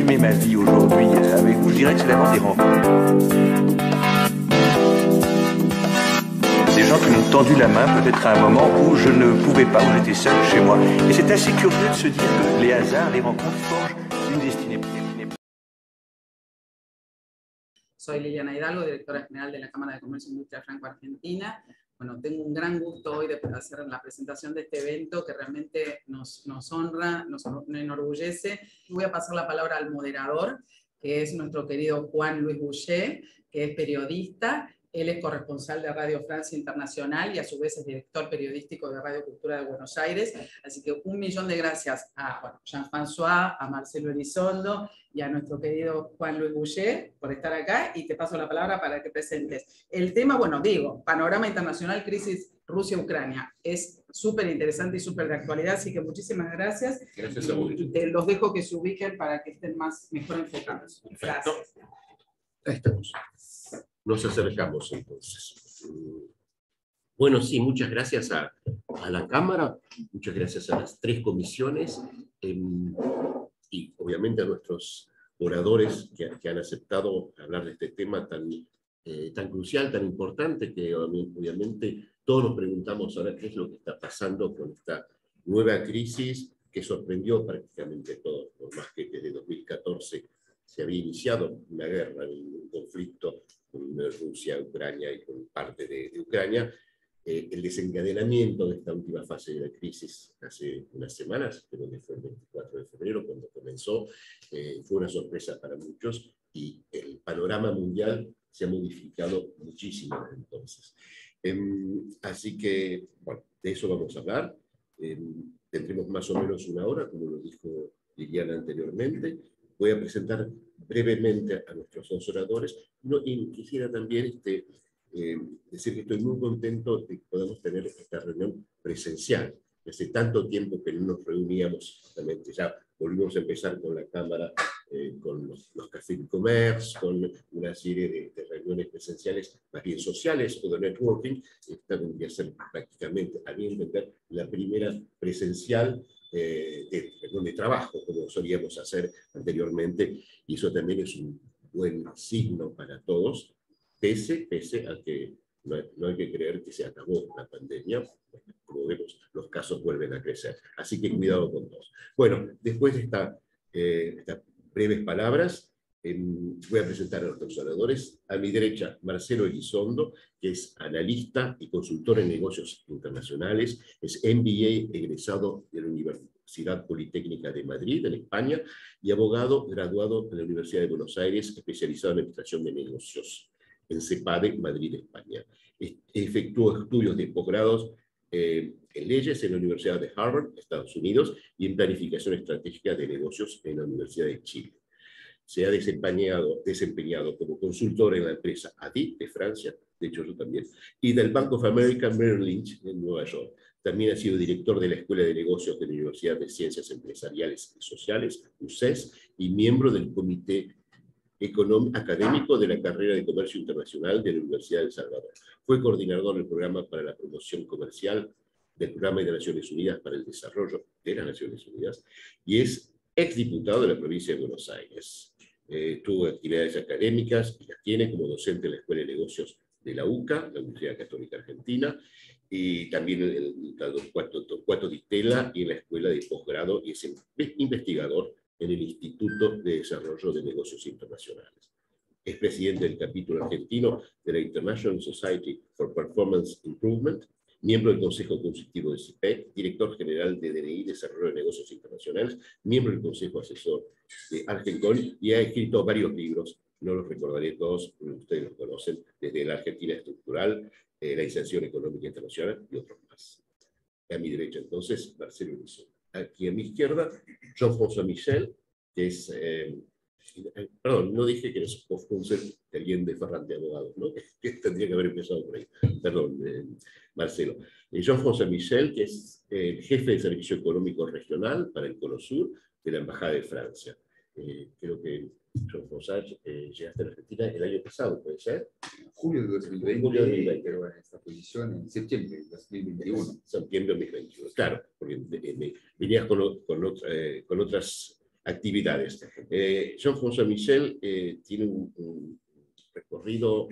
résumer ma vie aujourd'hui avec vous, je dirais que c'est d'abord des rencontres. Des gens qui m'ont tendu la main peut-être à un moment où je ne pouvais pas, où j'étais seul chez moi. Et c'est assez curieux de se dire que les hasards, les rencontres forgent une destinée. Soy Liliana Hidalgo, directora general de la Cámara de Comercio e Industria Franco-Argentina. Bueno, tengo un gran gusto hoy de hacer la presentación de este evento que realmente nos honra, nos enorgullece. Voy a pasar la palabra al moderador, que es nuestro querido Juan Luis Boucher, que es periodista. Él es corresponsal de Radio Francia Internacional y a su vez es director periodístico de Radio Cultura de Buenos Aires. Así que un millón de gracias a Jean-François, a Marcelo Elizondo y a nuestro querido Juan Luis Boucher por estar acá, y te paso la palabra para que presentes. El tema, bueno, digo, panorama internacional, crisis Rusia-Ucrania. Es súper interesante y súper de actualidad, así que muchísimas gracias. Gracias a vos. Y te los dejo que se ubiquen para que estén mejor enfocados. Perfecto. Gracias. Ahí estamos. Nos acercamos entonces. Bueno, sí, muchas gracias a la Cámara, muchas gracias a las tres comisiones y obviamente a nuestros oradores que han aceptado hablar de este tema tan crucial, tan importante, que obviamente todos nos preguntamos ahora qué es lo que está pasando con esta nueva crisis que sorprendió prácticamente a todos, por más que desde 2014 se había iniciado una guerra, un conflicto con Rusia, Ucrania y con parte de Ucrania. El desencadenamiento de esta última fase de la crisis hace unas semanas, creo que fue el 24 de febrero cuando comenzó, fue una sorpresa para muchos y el panorama mundial se ha modificado muchísimo desde entonces. Así que, bueno, de eso vamos a hablar. Tendremos más o menos una hora, como lo dijo Liliana anteriormente. Voy a presentar brevemente a nuestros dos oradores. Y quisiera también decir que estoy muy contento de que podamos tener esta reunión presencial. Hace tanto tiempo que no nos reuníamos, justamente ya volvimos a empezar con la Cámara, con los cafés de commerce, con una serie de reuniones presenciales más bien sociales o de networking. Esta tendría que ser prácticamente, a mi entender, la primera presencial de reunión de trabajo, como solíamos hacer anteriormente, y eso también es un buen signo para todos, pese a que no hay que creer que se acabó la pandemia. Como vemos, los casos vuelven a crecer. Así que cuidado con todos. Bueno, después de estas breves palabras, voy a presentar a nuestros oradores. A mi derecha, Marcelo Elizondo, que es analista y consultor en negocios internacionales, es MBA egresado de la Universidad Politécnica de Madrid, en España, y abogado graduado en la Universidad de Buenos Aires, especializado en administración de negocios, en CEPADE, Madrid, España. Efectuó estudios de posgrados en leyes en la Universidad de Harvard, Estados Unidos, y en planificación estratégica de negocios en la Universidad de Chile. Se ha desempeñado como consultor en la empresa ADIT de Francia, de hecho yo también, y del Bank of America Merrill Lynch en Nueva York. También ha sido director de la Escuela de Negocios de la Universidad de Ciencias Empresariales y Sociales, UCES, y miembro del Comité Académico de la Carrera de Comercio Internacional de la Universidad de El Salvador. Fue coordinador del Programa para la Promoción Comercial del Programa de Naciones Unidas para el Desarrollo de las Naciones Unidas y es exdiputado de la provincia de Buenos Aires. Tuvo actividades académicas y las tiene como docente en la Escuela de Negocios de la UCA, la Universidad Católica Argentina, y también en el Torcuato Di Stella y en la Escuela de Posgrado, y es investigador en el Instituto de Desarrollo de Negocios Internacionales. Es presidente del capítulo argentino de la International Society for Performance Improvement, miembro del Consejo Consultivo de CIPEC, director general de DNI, Desarrollo de Negocios Internacionales, miembro del Consejo Asesor de Argencon, y ha escrito varios libros, no los recordaré todos, ustedes los conocen, desde la Argentina Estructural, la Inserción Económica Internacional y otros más. A mi derecha, entonces, Marcelo Elizondo. Aquí a mi izquierda, Jean-François Michel, que es... perdón, no dije que es alguien de Ferrante Abogados, ¿no? Que tendría que haber empezado por ahí. Perdón, Marcelo. Jean-François Michel, que es el jefe de Servicio Económico Regional para el Cono Sur de la Embajada de Francia. Creo que Jean-François llegaste a la Argentina el año pasado, ¿puede ser? Julio de 2020, Julio de 2020. pero en esta posición en septiembre de 2021. Septiembre de 2021, claro, porque venías con otras actividades. Jean-François Michel tiene un recorrido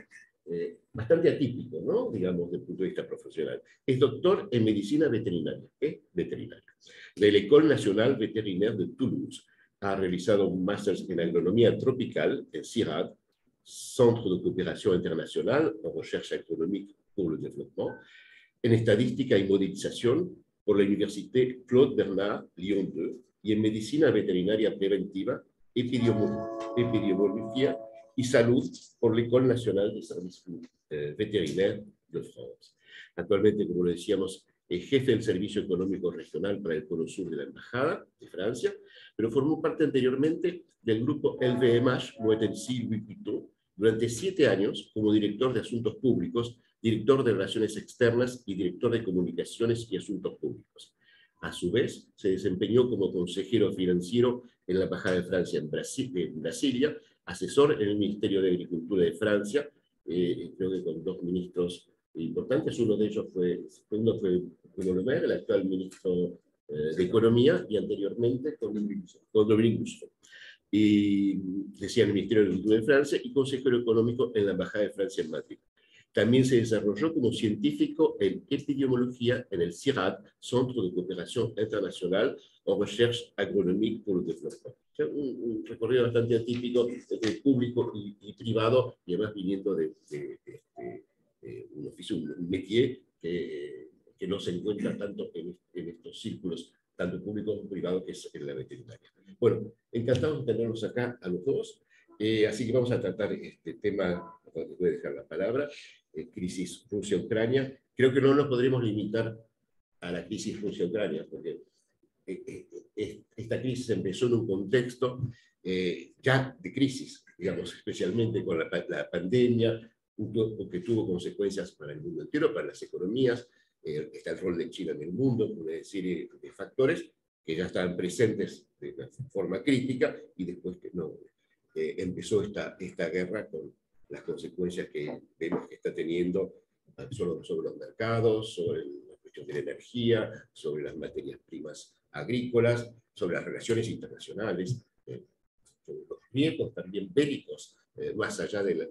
bastante atípico, ¿no? Digamos, desde el punto de vista profesional. Es doctor en medicina veterinaria, de la École Nationale Vétérinaire de Toulouse. Ha realizado un máster en agronomía tropical en CIRAD, Centre de Coopération Internacional en Recherche Agronomique pour le Développement, en estadística y modelización por la Université Claude Bernard, Lyon 2, y en medicina veterinaria preventiva, epidemiología y salud por la École Nationale des Services Vétérinaires de France. Actualmente, como lo decíamos, es jefe del Servicio Económico Regional para el Cono Sur de la Embajada de Francia, pero formó parte anteriormente del grupo LVMH Moët-Louis Vuitton durante 7 años como director de Asuntos Públicos, director de Relaciones Externas y director de Comunicaciones y Asuntos Públicos. A su vez, se desempeñó como consejero financiero en la Embajada de Francia en Brasilia, asesor en el Ministerio de Agricultura de Francia, creo que con 2 ministros importantes. Uno de ellos fue Bruno Le Maire, el actual ministro de Economía, y anteriormente con Dominique Bussereau. Y decía en el Ministerio de Agricultura de Francia y consejero económico en la Embajada de Francia en Madrid. También se desarrolló como científico en epidemiología en el CIRAD, Centre de Coopération Internationale en Recherche Agronomique pour le Développement. O sea, un recorrido bastante atípico entre público y privado, y además viniendo de un oficio, un métier que no se encuentra tanto en estos círculos, tanto público como privado, que es en la veterinaria. Bueno, encantados de tenerlos acá a los dos, así que vamos a tratar este tema, voy a dejar la palabra, crisis Rusia-Ucrania. Creo que no nos podremos limitar a la crisis Rusia-Ucrania, porque esta crisis empezó en un contexto ya de crisis, digamos, especialmente con la pandemia, que tuvo consecuencias para el mundo entero, para las economías. Está el rol de China en el mundo, una serie de factores que ya estaban presentes de una forma crítica, y después que no, empezó esta guerra con las consecuencias que vemos que está teniendo sobre los mercados, sobre la cuestión de la energía, sobre las materias primas agrícolas, sobre las relaciones internacionales, sobre los riesgos también bélicos, más allá del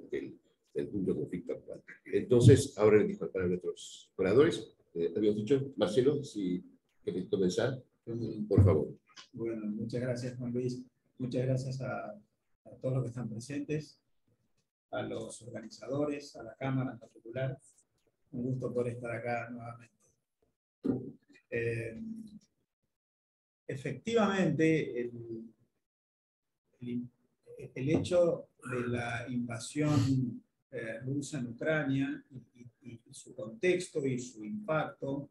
punto de conflicto actual. Entonces, ahora les dejo para nuestros oradores. Habíamos dicho, Marcelo, si querés comenzar, por favor. Bueno, muchas gracias, Juan Luis. Muchas gracias a todos los que están presentes, a los organizadores, a la Cámara en particular. Un gusto poder estar acá nuevamente. Efectivamente, el hecho de la invasión rusa en Ucrania y su contexto y su impacto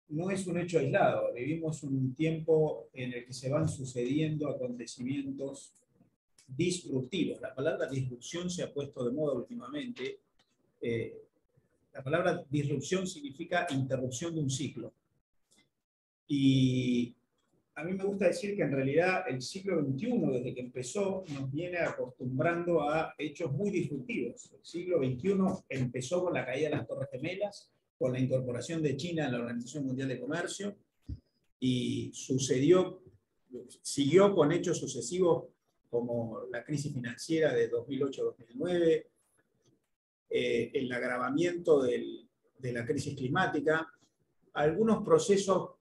no es un hecho aislado. Vivimos un tiempo en el que se van sucediendo acontecimientos disruptivos. La palabra disrupción se ha puesto de moda últimamente. La palabra disrupción significa interrupción de un ciclo. Y a mí me gusta decir que en realidad el siglo XXI, desde que empezó, nos viene acostumbrando a hechos muy disruptivos. El siglo XXI empezó con la caída de las Torres Gemelas, con la incorporación de China a la Organización Mundial de Comercio, y siguió con hechos sucesivos como la crisis financiera de 2008-2009, el agravamiento de la crisis climática, algunos procesos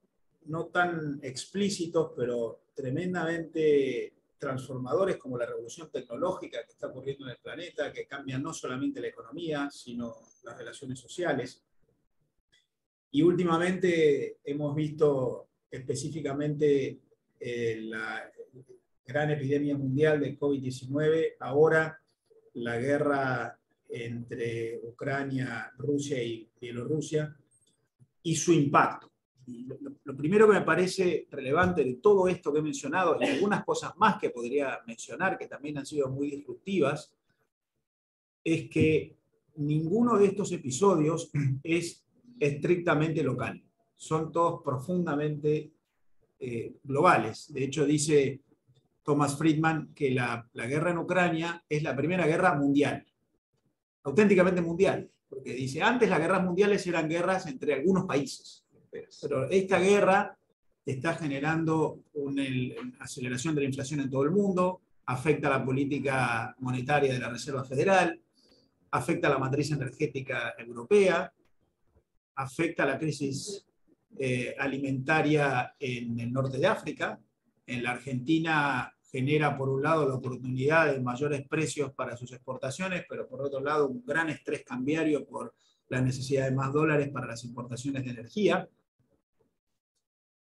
no tan explícitos, pero tremendamente transformadores, como la revolución tecnológica que está ocurriendo en el planeta, que cambia no solamente la economía, sino las relaciones sociales. Y últimamente hemos visto específicamente la gran epidemia mundial del COVID-19, ahora la guerra entre Ucrania, Rusia y Bielorrusia, y su impacto. Y lo primero que me parece relevante de todo esto que he mencionado, y algunas cosas más que podría mencionar que también han sido muy disruptivas, es que ninguno de estos episodios es estrictamente local. Son todos profundamente globales. De hecho, dice Thomas Friedman que la guerra en Ucrania es la primera guerra mundial, auténticamente mundial, porque dice, antes las guerras mundiales eran guerras entre algunos países, pero esta guerra está generando una aceleración de la inflación en todo el mundo, afecta a la política monetaria de la Reserva Federal, afecta a la matriz energética europea, afecta a la crisis alimentaria en el norte de África. En la Argentina genera, por un lado, la oportunidad de mayores precios para sus exportaciones, pero por otro lado, un gran estrés cambiario por la necesidad de más dólares para las importaciones de energía.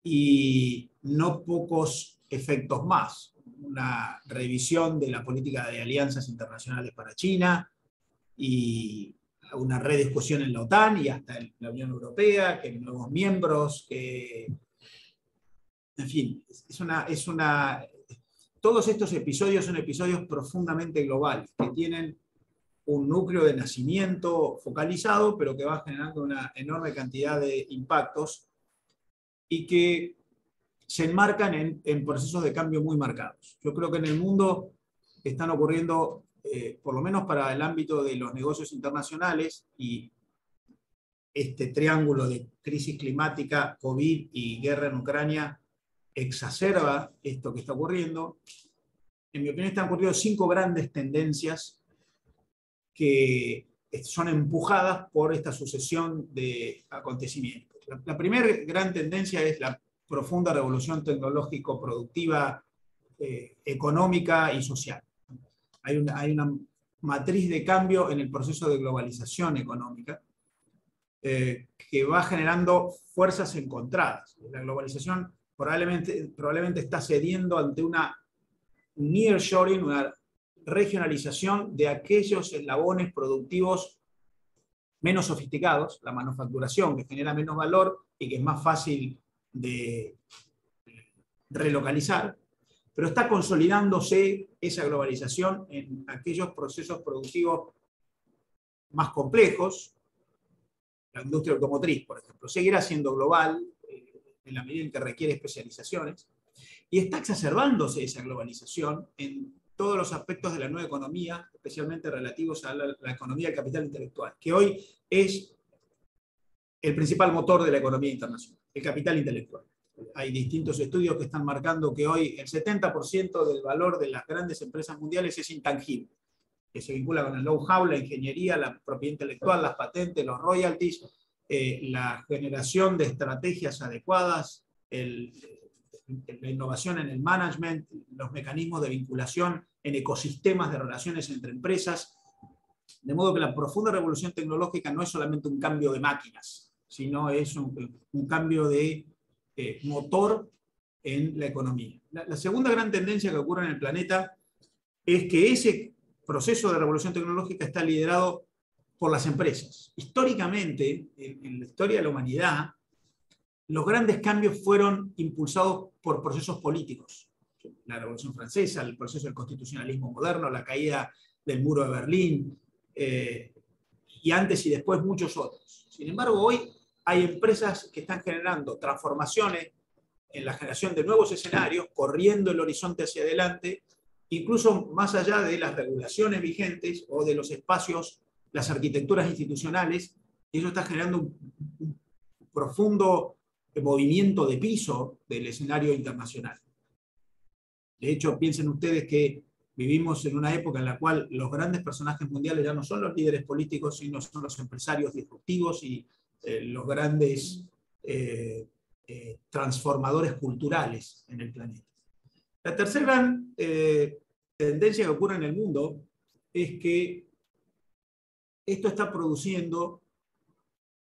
Y no pocos efectos más. Una revisión de la política de alianzas internacionales para China y una rediscusión en la OTAN y hasta en la Unión Europea, que nuevos miembros, que... En fin, todos estos episodios son episodios profundamente globales, que tienen un núcleo de nacimiento focalizado, pero que va generando una enorme cantidad de impactos y que se enmarcan en procesos de cambio muy marcados. Yo creo que en el mundo están ocurriendo, por lo menos para el ámbito de los negocios internacionales, y este triángulo de crisis climática, COVID y guerra en Ucrania exacerba esto que está ocurriendo. En mi opinión, están ocurriendo 5 grandes tendencias que son empujadas por esta sucesión de acontecimientos. La primera gran tendencia es la profunda revolución tecnológico-productiva, económica y social. Hay una matriz de cambio en el proceso de globalización económica que va generando fuerzas encontradas. La globalización probablemente está cediendo ante una nearshoring, una regionalización de aquellos eslabones productivos menos sofisticados, la manufacturación, que genera menos valor y que es más fácil de relocalizar, pero está consolidándose esa globalización en aquellos procesos productivos más complejos. La industria automotriz, por ejemplo, seguirá siendo global en la medida en que requiere especializaciones, y está exacerbándose esa globalización en todos los aspectos de la nueva economía, especialmente relativos a la economía del capital intelectual, que hoy es el principal motor de la economía internacional, el capital intelectual. Hay distintos estudios que están marcando que hoy el 70% del valor de las grandes empresas mundiales es intangible, que se vincula con el know-how, la ingeniería, la propiedad intelectual, las patentes, los royalties, la generación de estrategias adecuadas, la innovación en el management, los mecanismos de vinculación en ecosistemas de relaciones entre empresas. De modo que la profunda revolución tecnológica no es solamente un cambio de máquinas, sino es un cambio de motor en la economía. La segunda gran tendencia que ocurre en el planeta es que ese proceso de revolución tecnológica está liderado por las empresas. Históricamente, en la historia de la humanidad, los grandes cambios fueron impulsados por procesos políticos. La Revolución Francesa, el proceso del constitucionalismo moderno, la caída del muro de Berlín, y antes y después muchos otros. Sin embargo, hoy hay empresas que están generando transformaciones en la generación de nuevos escenarios, corriendo el horizonte hacia adelante, incluso más allá de las regulaciones vigentes o de los espacios, las arquitecturas institucionales, y eso está generando un profundo movimiento de piso del escenario internacional. De hecho, piensen ustedes que vivimos en una época en la cual los grandes personajes mundiales ya no son los líderes políticos, sino son los empresarios disruptivos y los grandes transformadores culturales en el planeta. La tercera gran tendencia que ocurre en el mundo es que esto está produciendo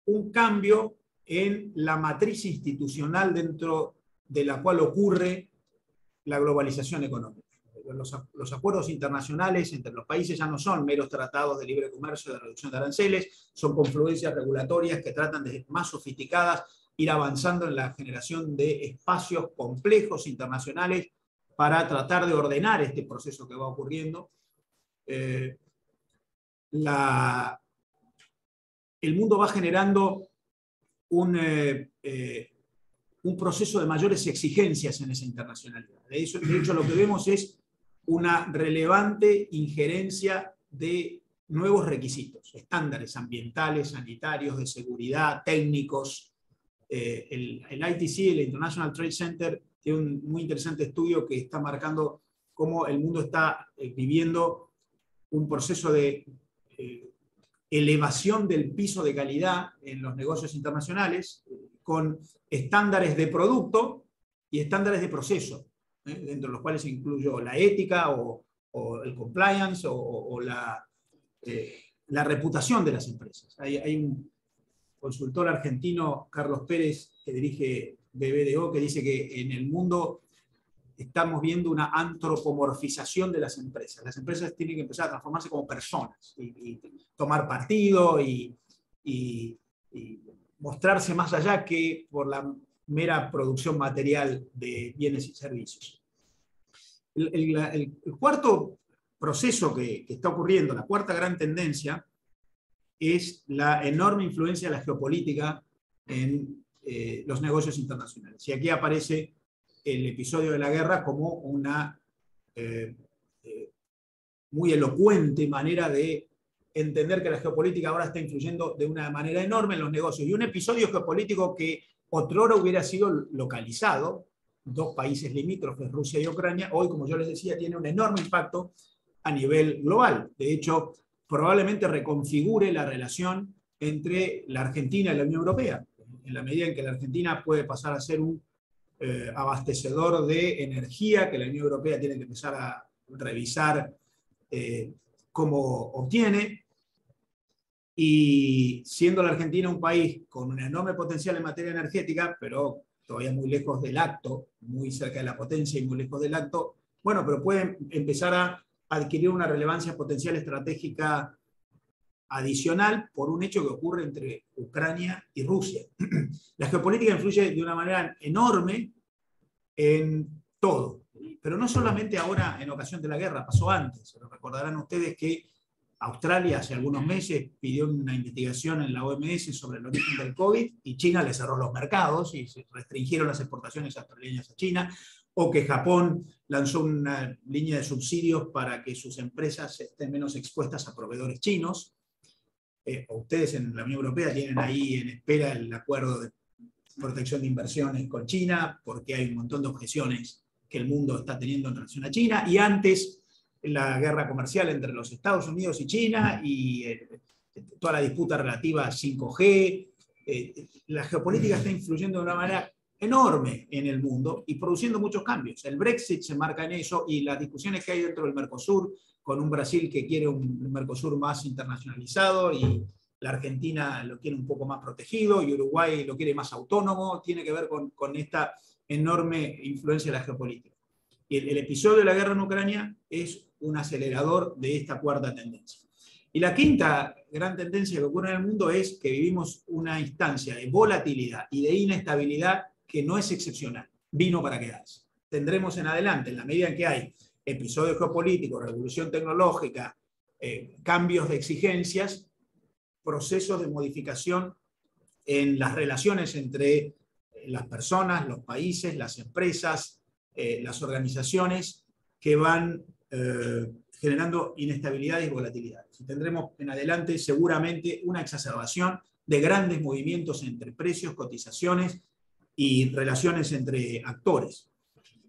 un cambio en la matriz institucional dentro de la cual ocurre la globalización económica. Los acuerdos internacionales entre los países ya no son meros tratados de libre comercio, de reducción de aranceles, son confluencias regulatorias que tratan de más sofisticadas ir avanzando en la generación de espacios complejos internacionales para tratar de ordenar este proceso que va ocurriendo. El mundo va generando un proceso de mayores exigencias en esa internacionalidad. De hecho, lo que vemos es una relevante injerencia de nuevos requisitos, estándares ambientales, sanitarios, de seguridad, técnicos, el ITC, el International Trade Center, tiene un muy interesante estudio que está marcando cómo el mundo está viviendo un proceso de elevación del piso de calidad en los negocios internacionales, con estándares de producto y estándares de proceso, dentro de los cuales incluyo la ética o el compliance o la reputación de las empresas. Hay un consultor argentino, Carlos Pérez, que dirige BBDO, que dice que en el mundo estamos viendo una antropomorfización de las empresas. Las empresas tienen que empezar a transformarse como personas y tomar partido y mostrarse más allá que por la mera producción material de bienes y servicios. El cuarto proceso que está ocurriendo, la cuarta gran tendencia, es la enorme influencia de la geopolítica en los negocios internacionales. Y aquí aparece el episodio de la guerra como una muy elocuente manera de entender que la geopolítica ahora está influyendo de una manera enorme en los negocios. Y un episodio geopolítico que otrora hubiera sido localizado, dos países limítrofes, Rusia y Ucrania, hoy, como yo les decía, tiene un enorme impacto a nivel global. De hecho, probablemente reconfigure la relación entre la Argentina y la Unión Europea, en la medida en que la Argentina puede pasar a ser un abastecedor de energía que la Unión Europea tiene que empezar a revisar cómo obtiene, y siendo la Argentina un país con un enorme potencial en materia energética, pero todavía muy lejos del acto, muy cerca de la potencia y muy lejos del acto, bueno, pero pueden empezar a adquirir una relevancia potencial estratégica adicional por un hecho que ocurre entre Ucrania y Rusia. La geopolítica influye de una manera enorme en todo, pero no solamente ahora en ocasión de la guerra, pasó antes. Recordarán ustedes que Australia hace algunos meses pidió una investigación en la OMS sobre el origen del COVID y China le cerró los mercados y se restringieron las exportaciones australianas a China, o que Japón lanzó una línea de subsidios para que sus empresas estén menos expuestas a proveedores chinos. Ustedes en la Unión Europea tienen ahí en espera el acuerdo de protección de inversiones con China, porque hay un montón de objeciones que el mundo está teniendo en relación a China, y antes la guerra comercial entre los Estados Unidos y China y toda la disputa relativa a 5G. La geopolítica está influyendo de una manera enorme en el mundo y produciendo muchos cambios. El Brexit se marca en eso, y las discusiones que hay dentro del Mercosur, con un Brasil que quiere un Mercosur más internacionalizado y la Argentina lo quiere un poco más protegido y Uruguay lo quiere más autónomo, tiene que ver con esta enorme influencia de la geopolítica. Y el episodio de la guerra en Ucrania es un acelerador de esta cuarta tendencia. Y la quinta gran tendencia que ocurre en el mundo es que vivimos una instancia de volatilidad y de inestabilidad que no es excepcional, vino para quedarse. Tendremos en adelante, en la medida en que hay episodios geopolíticos, revolución tecnológica, cambios de exigencias, procesos de modificación en las relaciones entre las personas, los países, las empresas, las organizaciones, que van generando inestabilidades y volatilidades. Y tendremos en adelante seguramente una exacerbación de grandes movimientos entre precios, cotizaciones y relaciones entre actores.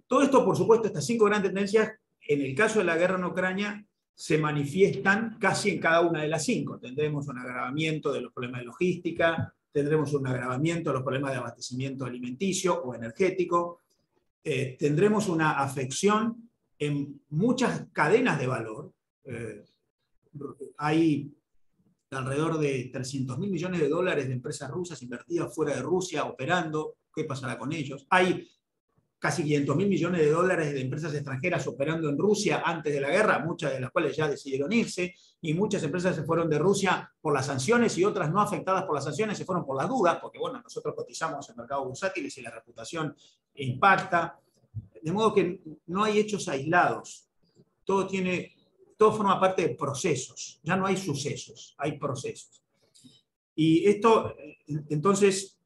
Todo esto, por supuesto, estas 5 grandes tendencias, en el caso de la guerra en Ucrania, se manifiestan casi en cada una de las 5. Tendremos un agravamiento de los problemas de logística, tendremos un agravamiento de los problemas de abastecimiento alimenticio o energético, tendremos una afección en muchas cadenas de valor. Hay alrededor de 300.000 millones de dólares de empresas rusas invertidas fuera de Rusia, operando. ¿Qué pasará con ellos? Hay casi 500.000 millones de dólares de empresas extranjeras operando en Rusia antes de la guerra, muchas de las cuales ya decidieron irse, y muchas empresas se fueron de Rusia por las sanciones y otras no afectadas por las sanciones se fueron por las dudas, porque bueno, nosotros cotizamos en mercados bursátiles y la reputación impacta. De modo que no hay hechos aislados, todo forma parte de procesos, ya no hay sucesos, hay procesos. Y esto entonces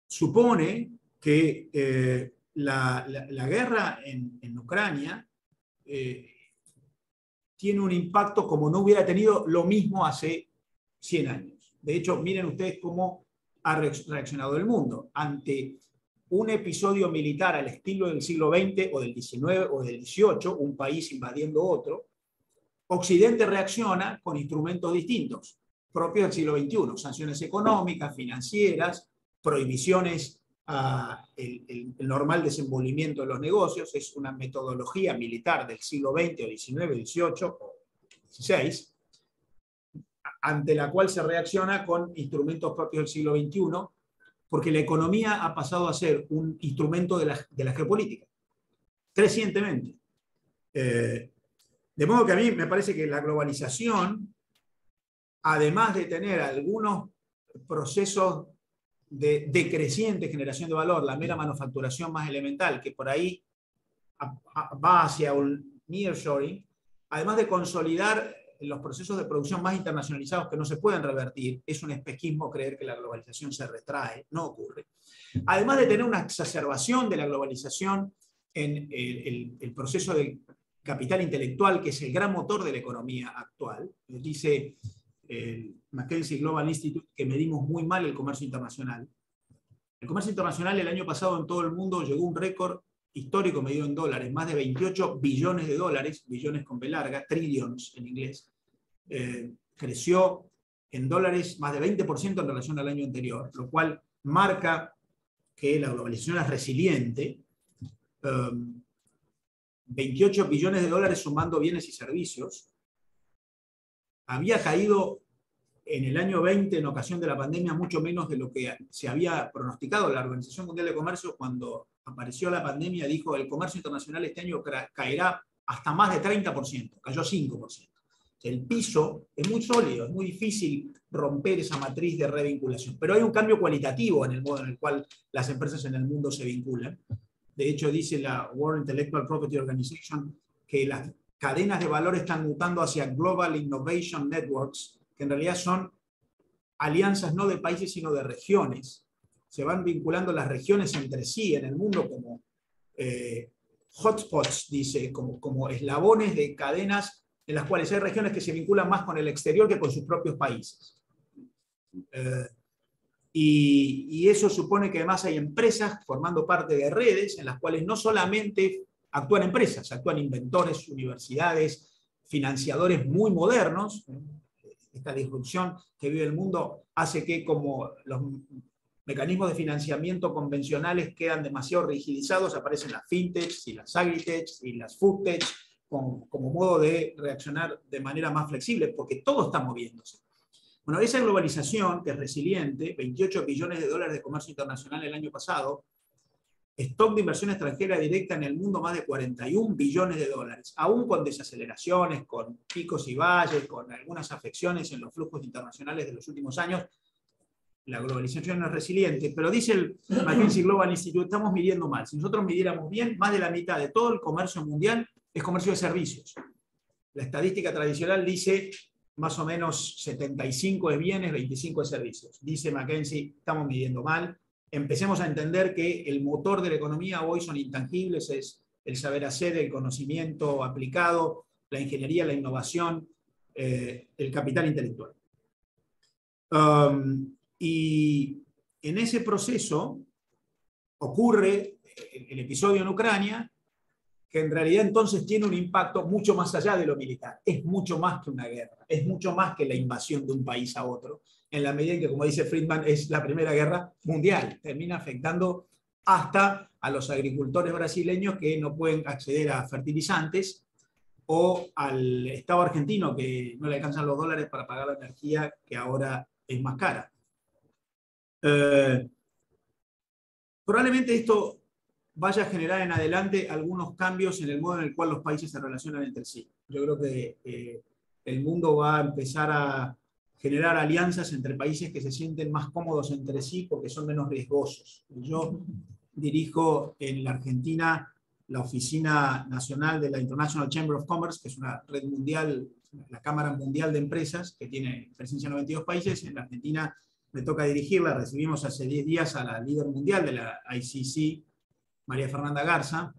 supone que la guerra en Ucrania tiene un impacto como no hubiera tenido lo mismo hace 100 años. De hecho, miren ustedes cómo ha reaccionado el mundo. Ante un episodio militar al estilo del siglo XX o del XIX o del XVIII, un país invadiendo otro, Occidente reacciona con instrumentos distintos, propios del siglo XXI, sanciones económicas, financieras, prohibiciones el normal desenvolvimiento de los negocios. Es una metodología militar del siglo XX o XIX, XVIII o XVI, ante la cual se reacciona con instrumentos propios del siglo XXI, porque la economía ha pasado a ser un instrumento de la geopolítica, crecientemente. De modo que a mí me parece que la globalización, además de tener algunos procesos de decreciente generación de valor, la mera manufacturación más elemental, que por ahí va hacia un nearshoring, además de consolidar los procesos de producción más internacionalizados que no se pueden revertir, es un espejismo creer que la globalización se retrae, no ocurre. Además de tener una exacerbación de la globalización en el proceso de capital intelectual, que es el gran motor de la economía actual. Dice el McKinsey Global Institute que medimos muy mal el comercio internacional. El comercio internacional el año pasado en todo el mundo llegó a un récord histórico medido en dólares, más de 28 billones de dólares, billones con B larga, trillions en inglés. Creció en dólares más de 20% en relación al año anterior, lo cual marca que la globalización es resiliente. 28 billones de dólares sumando bienes y servicios. Había caído en el año 20, en ocasión de la pandemia, mucho menos de lo que se había pronosticado. La Organización Mundial de Comercio, cuando apareció la pandemia, dijo que el comercio internacional este año caerá hasta más de 30%, cayó 5%. El piso es muy sólido, es muy difícil romper esa matriz de revinculación, pero hay un cambio cualitativo en el modo en el cual las empresas en el mundo se vinculan. De hecho, dice la World Intellectual Property Organization que las cadenas de valor están mutando hacia Global Innovation Networks, que en realidad son alianzas no de países, sino de regiones. Se van vinculando las regiones entre sí en el mundo como hotspots, dice, como eslabones de cadenas en las cuales hay regiones que se vinculan más con el exterior que con sus propios países. Y eso supone que además hay empresas formando parte de redes en las cuales no solamente actúan empresas, actúan inventores, universidades, financiadores muy modernos. Esta disrupción que vive el mundo hace que, como los mecanismos de financiamiento convencionales quedan demasiado rigidizados, aparecen las fintechs y las agritechs y las foodtechs como modo de reaccionar de manera más flexible, porque todo está moviéndose. Bueno, esa globalización, que es resiliente, 28 billones de dólares de comercio internacional el año pasado, stock de inversión extranjera directa en el mundo más de 41 billones de dólares, aún con desaceleraciones, con picos y valles, con algunas afecciones en los flujos internacionales de los últimos años. La globalización no es resiliente, pero dice el McKinsey Global Institute, estamos midiendo mal. Si nosotros midiéramos bien, más de la mitad de todo el comercio mundial es comercio de servicios. La estadística tradicional dice más o menos 75 de bienes, 25 de servicios. Dice McKinsey, estamos midiendo mal. Empecemos a entender que el motor de la economía hoy son intangibles, es el saber hacer, el conocimiento aplicado, la ingeniería, la innovación, el capital intelectual. Y en ese proceso ocurre el episodio en Ucrania, que en realidad entonces tiene un impacto mucho más allá de lo militar. Es mucho más que una guerra, es mucho más que la invasión de un país a otro, en la medida en que, como dice Friedman, es la primera guerra mundial. Termina afectando hasta a los agricultores brasileños que no pueden acceder a fertilizantes, o al Estado argentino que no le alcanzan los dólares para pagar la energía que ahora es más cara. Probablemente esto vaya a generar en adelante algunos cambios en el modo en el cual los países se relacionan entre sí. Yo creo que el mundo va a empezar a generar alianzas entre países que se sienten más cómodos entre sí porque son menos riesgosos. Yo dirijo en la Argentina la Oficina Nacional de la International Chamber of Commerce, que es una red mundial, la Cámara Mundial de Empresas, que tiene presencia en 92 países. En la Argentina me toca dirigirla. Recibimos hace 10 días a la líder mundial de la ICC, María Fernanda Garza,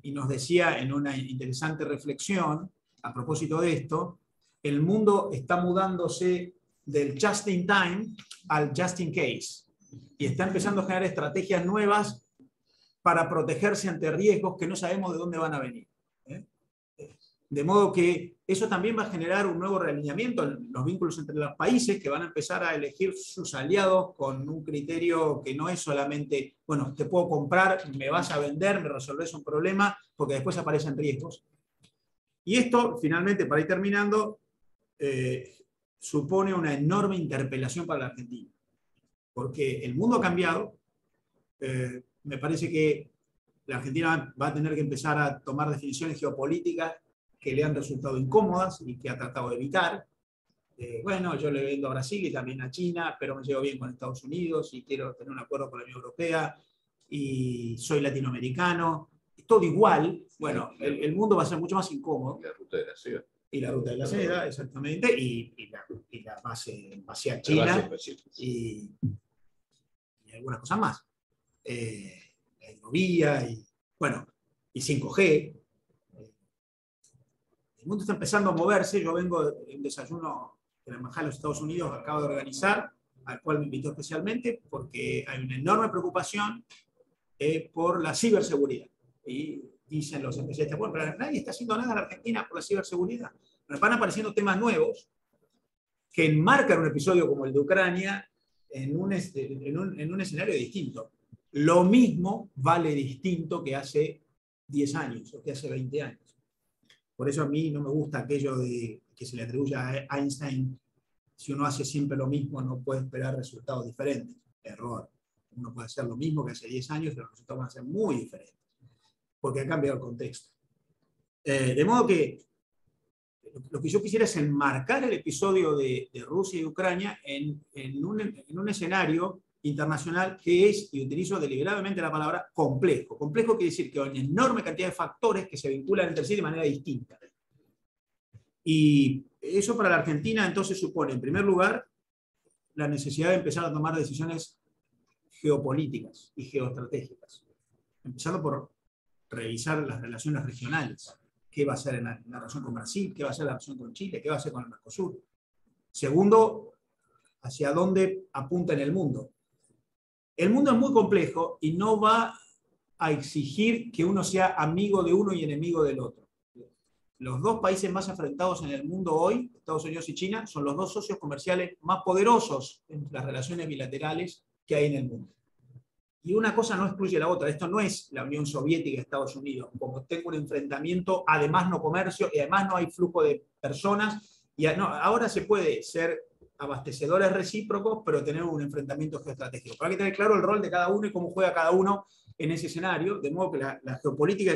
y nos decía en una interesante reflexión a propósito de esto, el mundo está mudándose del just in time al just in case. y está empezando a generar estrategias nuevas para protegerse ante riesgos que no sabemos de dónde van a venir. De modo que eso también va a generar un nuevo realineamiento en los vínculos entre los países, que van a empezar a elegir sus aliados con un criterio que no es solamente, bueno, te puedo comprar, me vas a vender, me resolvés un problema, porque después aparecen riesgos. Y esto, finalmente, para ir terminando, supone una enorme interpelación para la Argentina, porque el mundo ha cambiado. Me parece que la Argentina va a tener que empezar a tomar definiciones geopolíticas que le han resultado incómodas y que ha tratado de evitar. Bueno, yo le vendo a Brasil y también a China, pero me llevo bien con Estados Unidos y quiero tener un acuerdo con la Unión Europea y soy latinoamericano. Todo igual. Bueno, el mundo va a ser mucho más incómodo. La ruta de la seda. Y la ruta de la seda, exactamente, y la base espacial china, y algunas cosas más. La hidrovía, y, bueno, y 5G. El mundo está empezando a moverse. Yo vengo de un desayuno que la Embajada de los Estados Unidos acaba de organizar, al cual me invitó especialmente, porque hay una enorme preocupación por la ciberseguridad. Y dicen los especialistas, bueno, pero nadie está haciendo nada en Argentina por la ciberseguridad. Pero van apareciendo temas nuevos que enmarcan un episodio como el de Ucrania en un escenario distinto. Lo mismo vale distinto que hace 10 años o que hace 20 años. Por eso a mí no me gusta aquello de que se le atribuye a Einstein: si uno hace siempre lo mismo, no puede esperar resultados diferentes. Error. Uno puede hacer lo mismo que hace 10 años, pero los resultados van a ser muy diferentes, porque ha cambiado el contexto. De modo que lo que yo quisiera es enmarcar el episodio de Rusia y Ucrania en un escenario internacional que es, y utilizo deliberadamente la palabra, complejo. Complejo quiere decir que hay una enorme cantidad de factores que se vinculan entre sí de manera distinta. Y eso para la Argentina entonces supone, en primer lugar, la necesidad de empezar a tomar decisiones geopolíticas y geoestratégicas. Empezando por revisar las relaciones regionales. ¿Qué va a hacer en la relación con Brasil? ¿Qué va a hacer la relación con Chile? ¿Qué va a hacer con el Mercosur? Segundo, hacia dónde apunta en el mundo. El mundo es muy complejo y no va a exigir que uno sea amigo de uno y enemigo del otro. Los dos países más enfrentados en el mundo hoy, Estados Unidos y China, son los dos socios comerciales más poderosos en las relaciones bilaterales que hay en el mundo. Y una cosa no excluye la otra. Esto no es la Unión Soviética y Estados Unidos. Como tengo un enfrentamiento, además no comercio y además no hay flujo de personas. Y no, ahora se puede ser abastecedores recíprocos, pero tener un enfrentamiento geoestratégico. Pero hay que tener claro el rol de cada uno y cómo juega cada uno en ese escenario, de modo que la geopolítica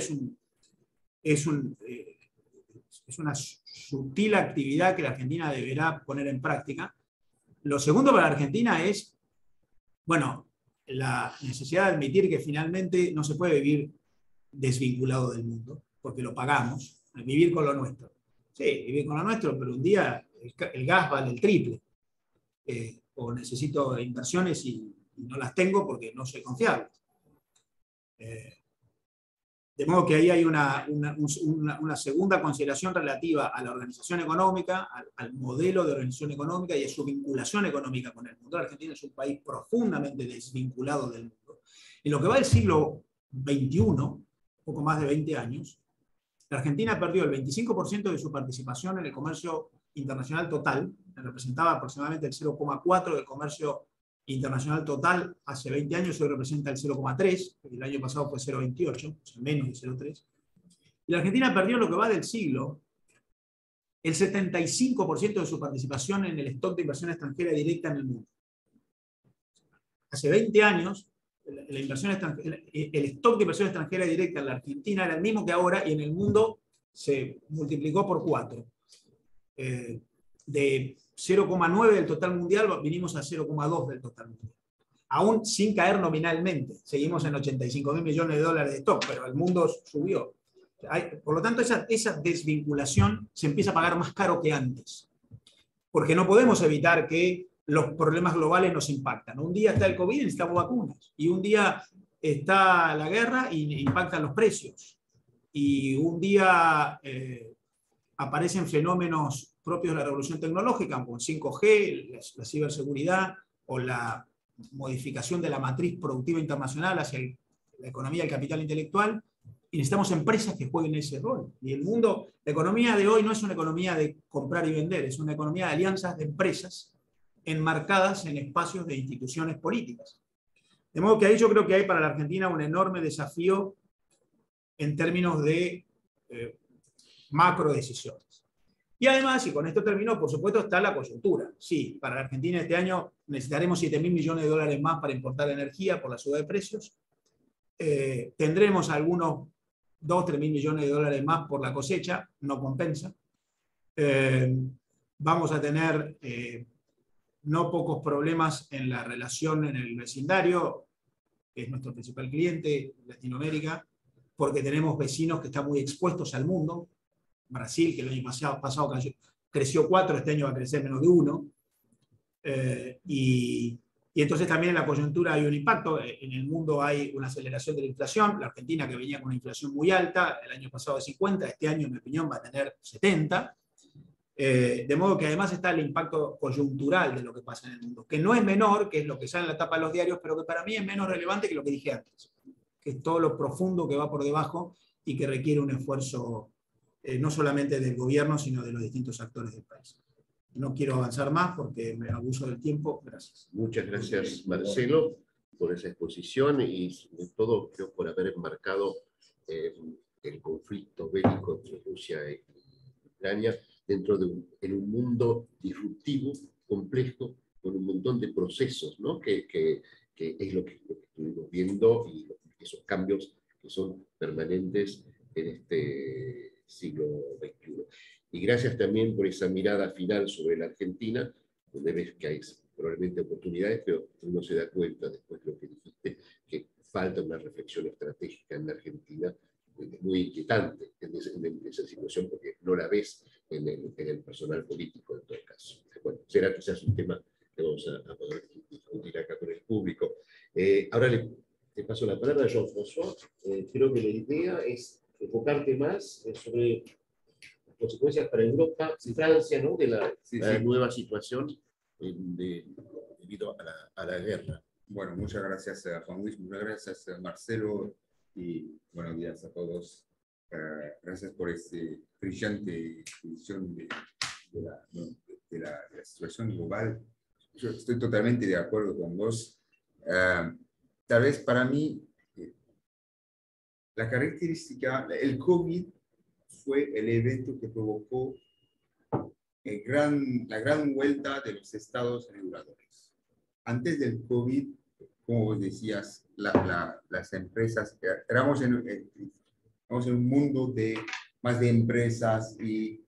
es una sutil actividad que la Argentina deberá poner en práctica. Lo segundo para la Argentina es, bueno, la necesidad de admitir que finalmente no se puede vivir desvinculado del mundo, porque lo pagamos, vivir con lo nuestro. Sí, vivir con lo nuestro, pero un día el gas vale el triple. O necesito inversiones y no las tengo porque no soy confiable. De modo que ahí hay una segunda consideración relativa a la organización económica, al modelo de organización económica y a su vinculación económica con el mundo. La Argentina es un país profundamente desvinculado del mundo. En lo que va del siglo XXI, poco más de 20 años, la Argentina perdió el 25% de su participación en el comercio internacional total, representaba aproximadamente el 0,4% del comercio internacional total hace 20 años, hoy representa el 0,3%, el año pasado fue 0,28%, o sea, menos de 0,3%. Y la Argentina perdió lo que va del siglo el 75% de su participación en el stock de inversión extranjera directa en el mundo. Hace 20 años, el stock de inversión extranjera directa en la Argentina era el mismo que ahora y en el mundo se multiplicó por 4. De 0,9 del total mundial vinimos a 0,2 del total mundial. Aún sin caer nominalmente. Seguimos en 85.000 millones de dólares de stock, pero el mundo subió. Por lo tanto, esa desvinculación se empieza a pagar más caro que antes. Porque no podemos evitar que los problemas globales nos impactan. Un día está el COVID y necesitamos vacunas. Y un día está la guerra y impactan los precios. Y un día aparecen fenómenos propios de la revolución tecnológica, como el 5G, la ciberseguridad o la modificación de la matriz productiva internacional hacia la economía del capital intelectual, y necesitamos empresas que jueguen ese rol. Y el mundo, la economía de hoy no es una economía de comprar y vender, es una economía de alianzas de empresas enmarcadas en espacios de instituciones políticas. De modo que ahí yo creo que hay para la Argentina un enorme desafío en términos de macro decisiones. Y además, y con esto termino, por supuesto está la coyuntura. Sí, para la Argentina este año necesitaremos 7.000 millones de dólares más para importar energía por la suba de precios. Tendremos algunos 2-3 mil millones de dólares más por la cosecha, no compensa. Vamos a tener no pocos problemas en la relación en el vecindario, que es nuestro principal cliente, Latinoamérica, porque tenemos vecinos que están muy expuestos al mundo. Brasil, que el año pasado creció 4, este año va a crecer menos de 1. Y entonces también en la coyuntura hay un impacto. En el mundo hay una aceleración de la inflación. La Argentina, que venía con una inflación muy alta, el año pasado de 50, este año, en mi opinión, va a tener 70. De modo que además está el impacto coyuntural de lo que pasa en el mundo, que no es menor, que es lo que sale en la tapa de los diarios, pero que para mí es menos relevante que lo que dije antes, que es todo lo profundo que va por debajo y que requiere un esfuerzo no solamente del gobierno, sino de los distintos actores del país. No quiero avanzar más porque me abuso del tiempo. Gracias. Muchas gracias, Marcelo, por esa exposición y sobre todo creo por haber enmarcado el conflicto bélico entre Rusia y Ucrania dentro de un mundo disruptivo, complejo, con un montón de procesos, ¿no? que es lo que estuvimos viendo y esos cambios que son permanentes en este siglo XXI. Y gracias también por esa mirada final sobre la Argentina, donde ves que hay probablemente oportunidades, pero uno se da cuenta después de lo que dijiste, que falta una reflexión estratégica en la Argentina muy inquietante en esa situación, porque no la ves en el personal político en todo caso. Bueno, será quizás un tema que vamos a poder discutir acá con el público. Ahora te paso la palabra a Jean-François. Creo que la idea es enfocarte más sobre las consecuencias para Europa y Francia, ¿no? de la nueva situación debido a la guerra. Bueno, muchas gracias a Juan Luis, muchas gracias a Marcelo y buenos días a todos. Gracias por esta brillante visión de la situación global. Yo estoy totalmente de acuerdo con vos. Tal vez para mí la característica, el COVID fue el evento que provocó la gran vuelta de los estados reguladores. Antes del COVID, como vos decías, las empresas, éramos en un mundo más de empresas y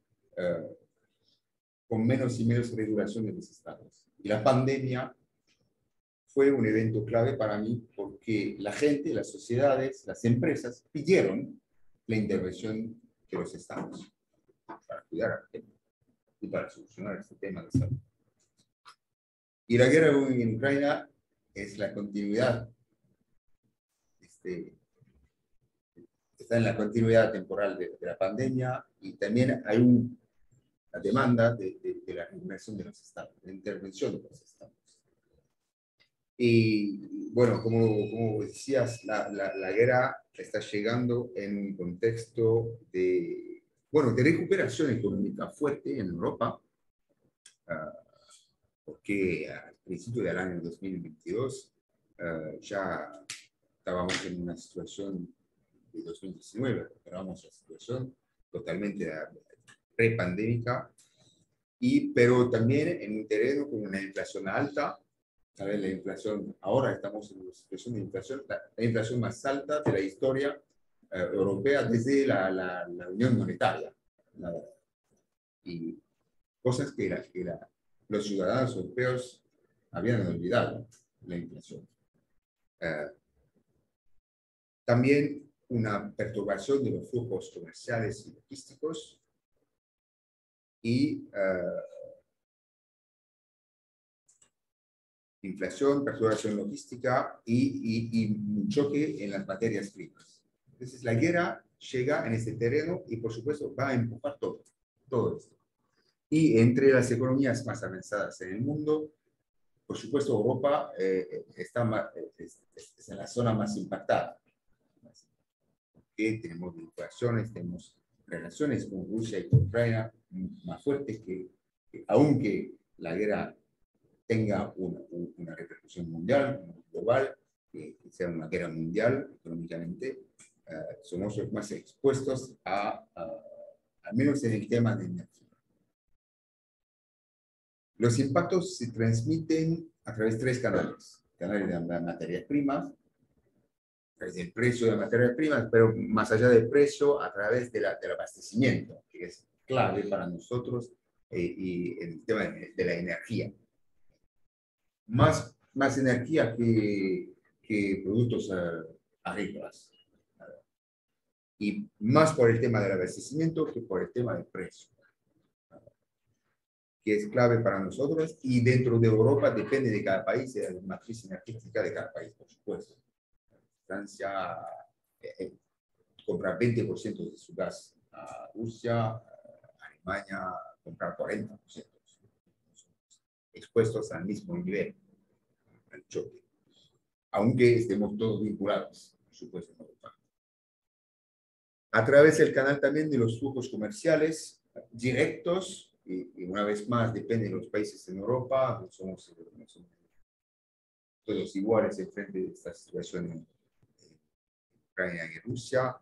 con menos y menos regulación de los estados. Y la pandemia fue un evento clave para mí porque la gente, las sociedades, las empresas pidieron la intervención de los estados para cuidar a la gente y para solucionar este tema de salud. Y la guerra en Ucrania es la continuidad, está en la continuidad temporal de la pandemia y también hay la demanda de la regulación de los estados, de intervención de los estados. Y bueno, como decías, la guerra está llegando en un contexto de recuperación económica fuerte en Europa, porque al principio del año 2022 ya estábamos en una situación de 2019, recuperamos la situación totalmente prepandémica, pero también en un terreno con una inflación alta. La inflación, ahora estamos en una situación de inflación, la inflación más alta de la historia europea desde la Unión Monetaria. Y cosas que los ciudadanos europeos habían olvidado, la inflación. También una perturbación de los flujos comerciales y logísticos y inflación, perturbación logística y un choque en las materias primas. Entonces la guerra llega en este terreno y por supuesto va a empujar todo esto. Y entre las economías más avanzadas en el mundo, por supuesto, Europa está es en la zona más impactada. Que tenemos vinculaciones, tenemos relaciones con Rusia y con Ucrania más fuertes aunque la guerra tenga una repercusión mundial, global, que sea una guerra mundial económicamente, somos los más expuestos al menos en el tema de energía. Los impactos se transmiten a través de 3 canales. Canales de las materias primas, a través del precio de las materias primas, pero más allá del precio, a través del abastecimiento, que es clave para nosotros, y el tema de la energía. Más energía que productos agrícolas. Y más por el tema del abastecimiento que por el tema del precio, que es clave para nosotros, y dentro de Europa depende de cada país, de la matriz energética de cada país, por supuesto. Francia compra 20% de su gas a Rusia, Alemania compra 40%, expuestos al mismo nivel, al choque, aunque estemos todos vinculados, por supuesto, en Europa. A través del canal también de los flujos comerciales directos, y una vez más depende de los países en Europa, no somos todos iguales en frente de esta situación en Ucrania y Rusia.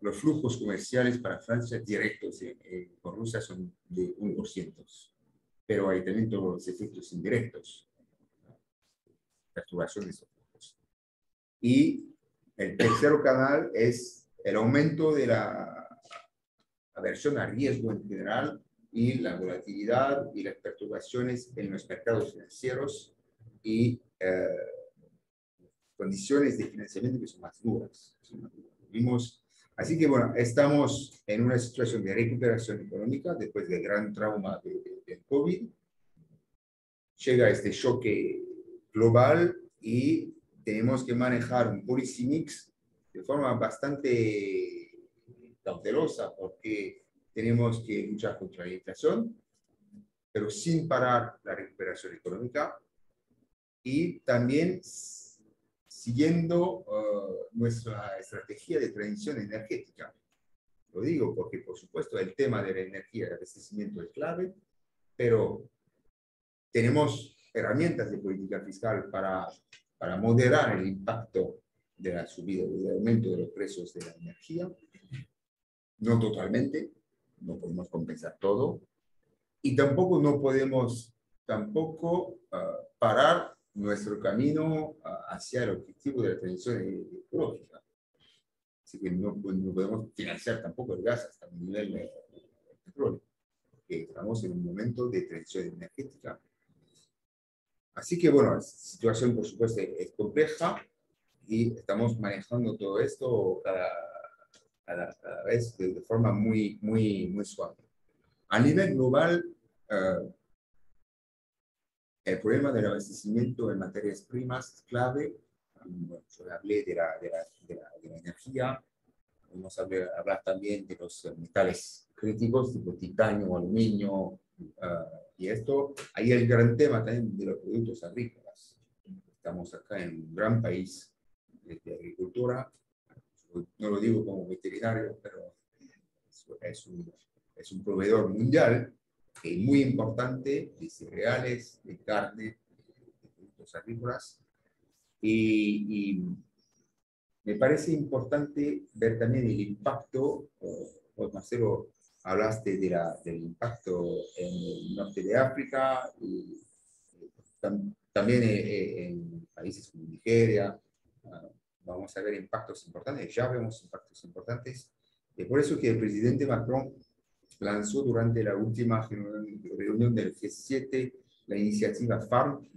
Los flujos comerciales para Francia directos con Rusia son de 1%, pero hay también todos los efectos indirectos, perturbación de esos flujos. Y el tercer canal es el aumento de la aversión a riesgo en general y la volatilidad y las perturbaciones en los mercados financieros y condiciones de financiamiento que son más duras. Así que bueno, estamos en una situación de recuperación económica después del gran trauma del COVID. Llega este choque global y tenemos que manejar un policy mix de forma bastante cautelosa, porque tenemos que luchar contra la inflación, pero sin parar la recuperación económica, y también siguiendo nuestra estrategia de transición energética. Lo digo porque, por supuesto, el tema de la energía y el abastecimiento es clave, pero tenemos herramientas de política fiscal para moderar el impacto de la subida, del aumento de los precios de la energía. No totalmente, no podemos compensar todo, y tampoco no podemos parar nuestro camino hacia el objetivo de la transición ecológica. Así que no podemos financiar tampoco el gas hasta un nivel del petróleo, porque estamos en un momento de transición energética. Así que bueno, la situación por supuesto es compleja y estamos manejando todo esto cada vez de forma muy suave. A nivel global, el problema del abastecimiento en materias primas es clave. Bueno, yo hablé de la energía, vamos a hablar también de los metales críticos, tipo titanio, aluminio, y esto. Ahí el gran tema también de los productos agrícolas. Estamos acá en un gran país de agricultura. No lo digo como veterinario, pero es un proveedor mundial muy importante de cereales, de carne, de productos agrícolas. Y me parece importante ver también el impacto, pues Marcelo, hablaste del impacto en el norte de África, y también en países como Nigeria. Vamos a ver impactos importantes, ya vemos impactos importantes. Por eso que el presidente Macron lanzó durante la última reunión del G7 la iniciativa FARM,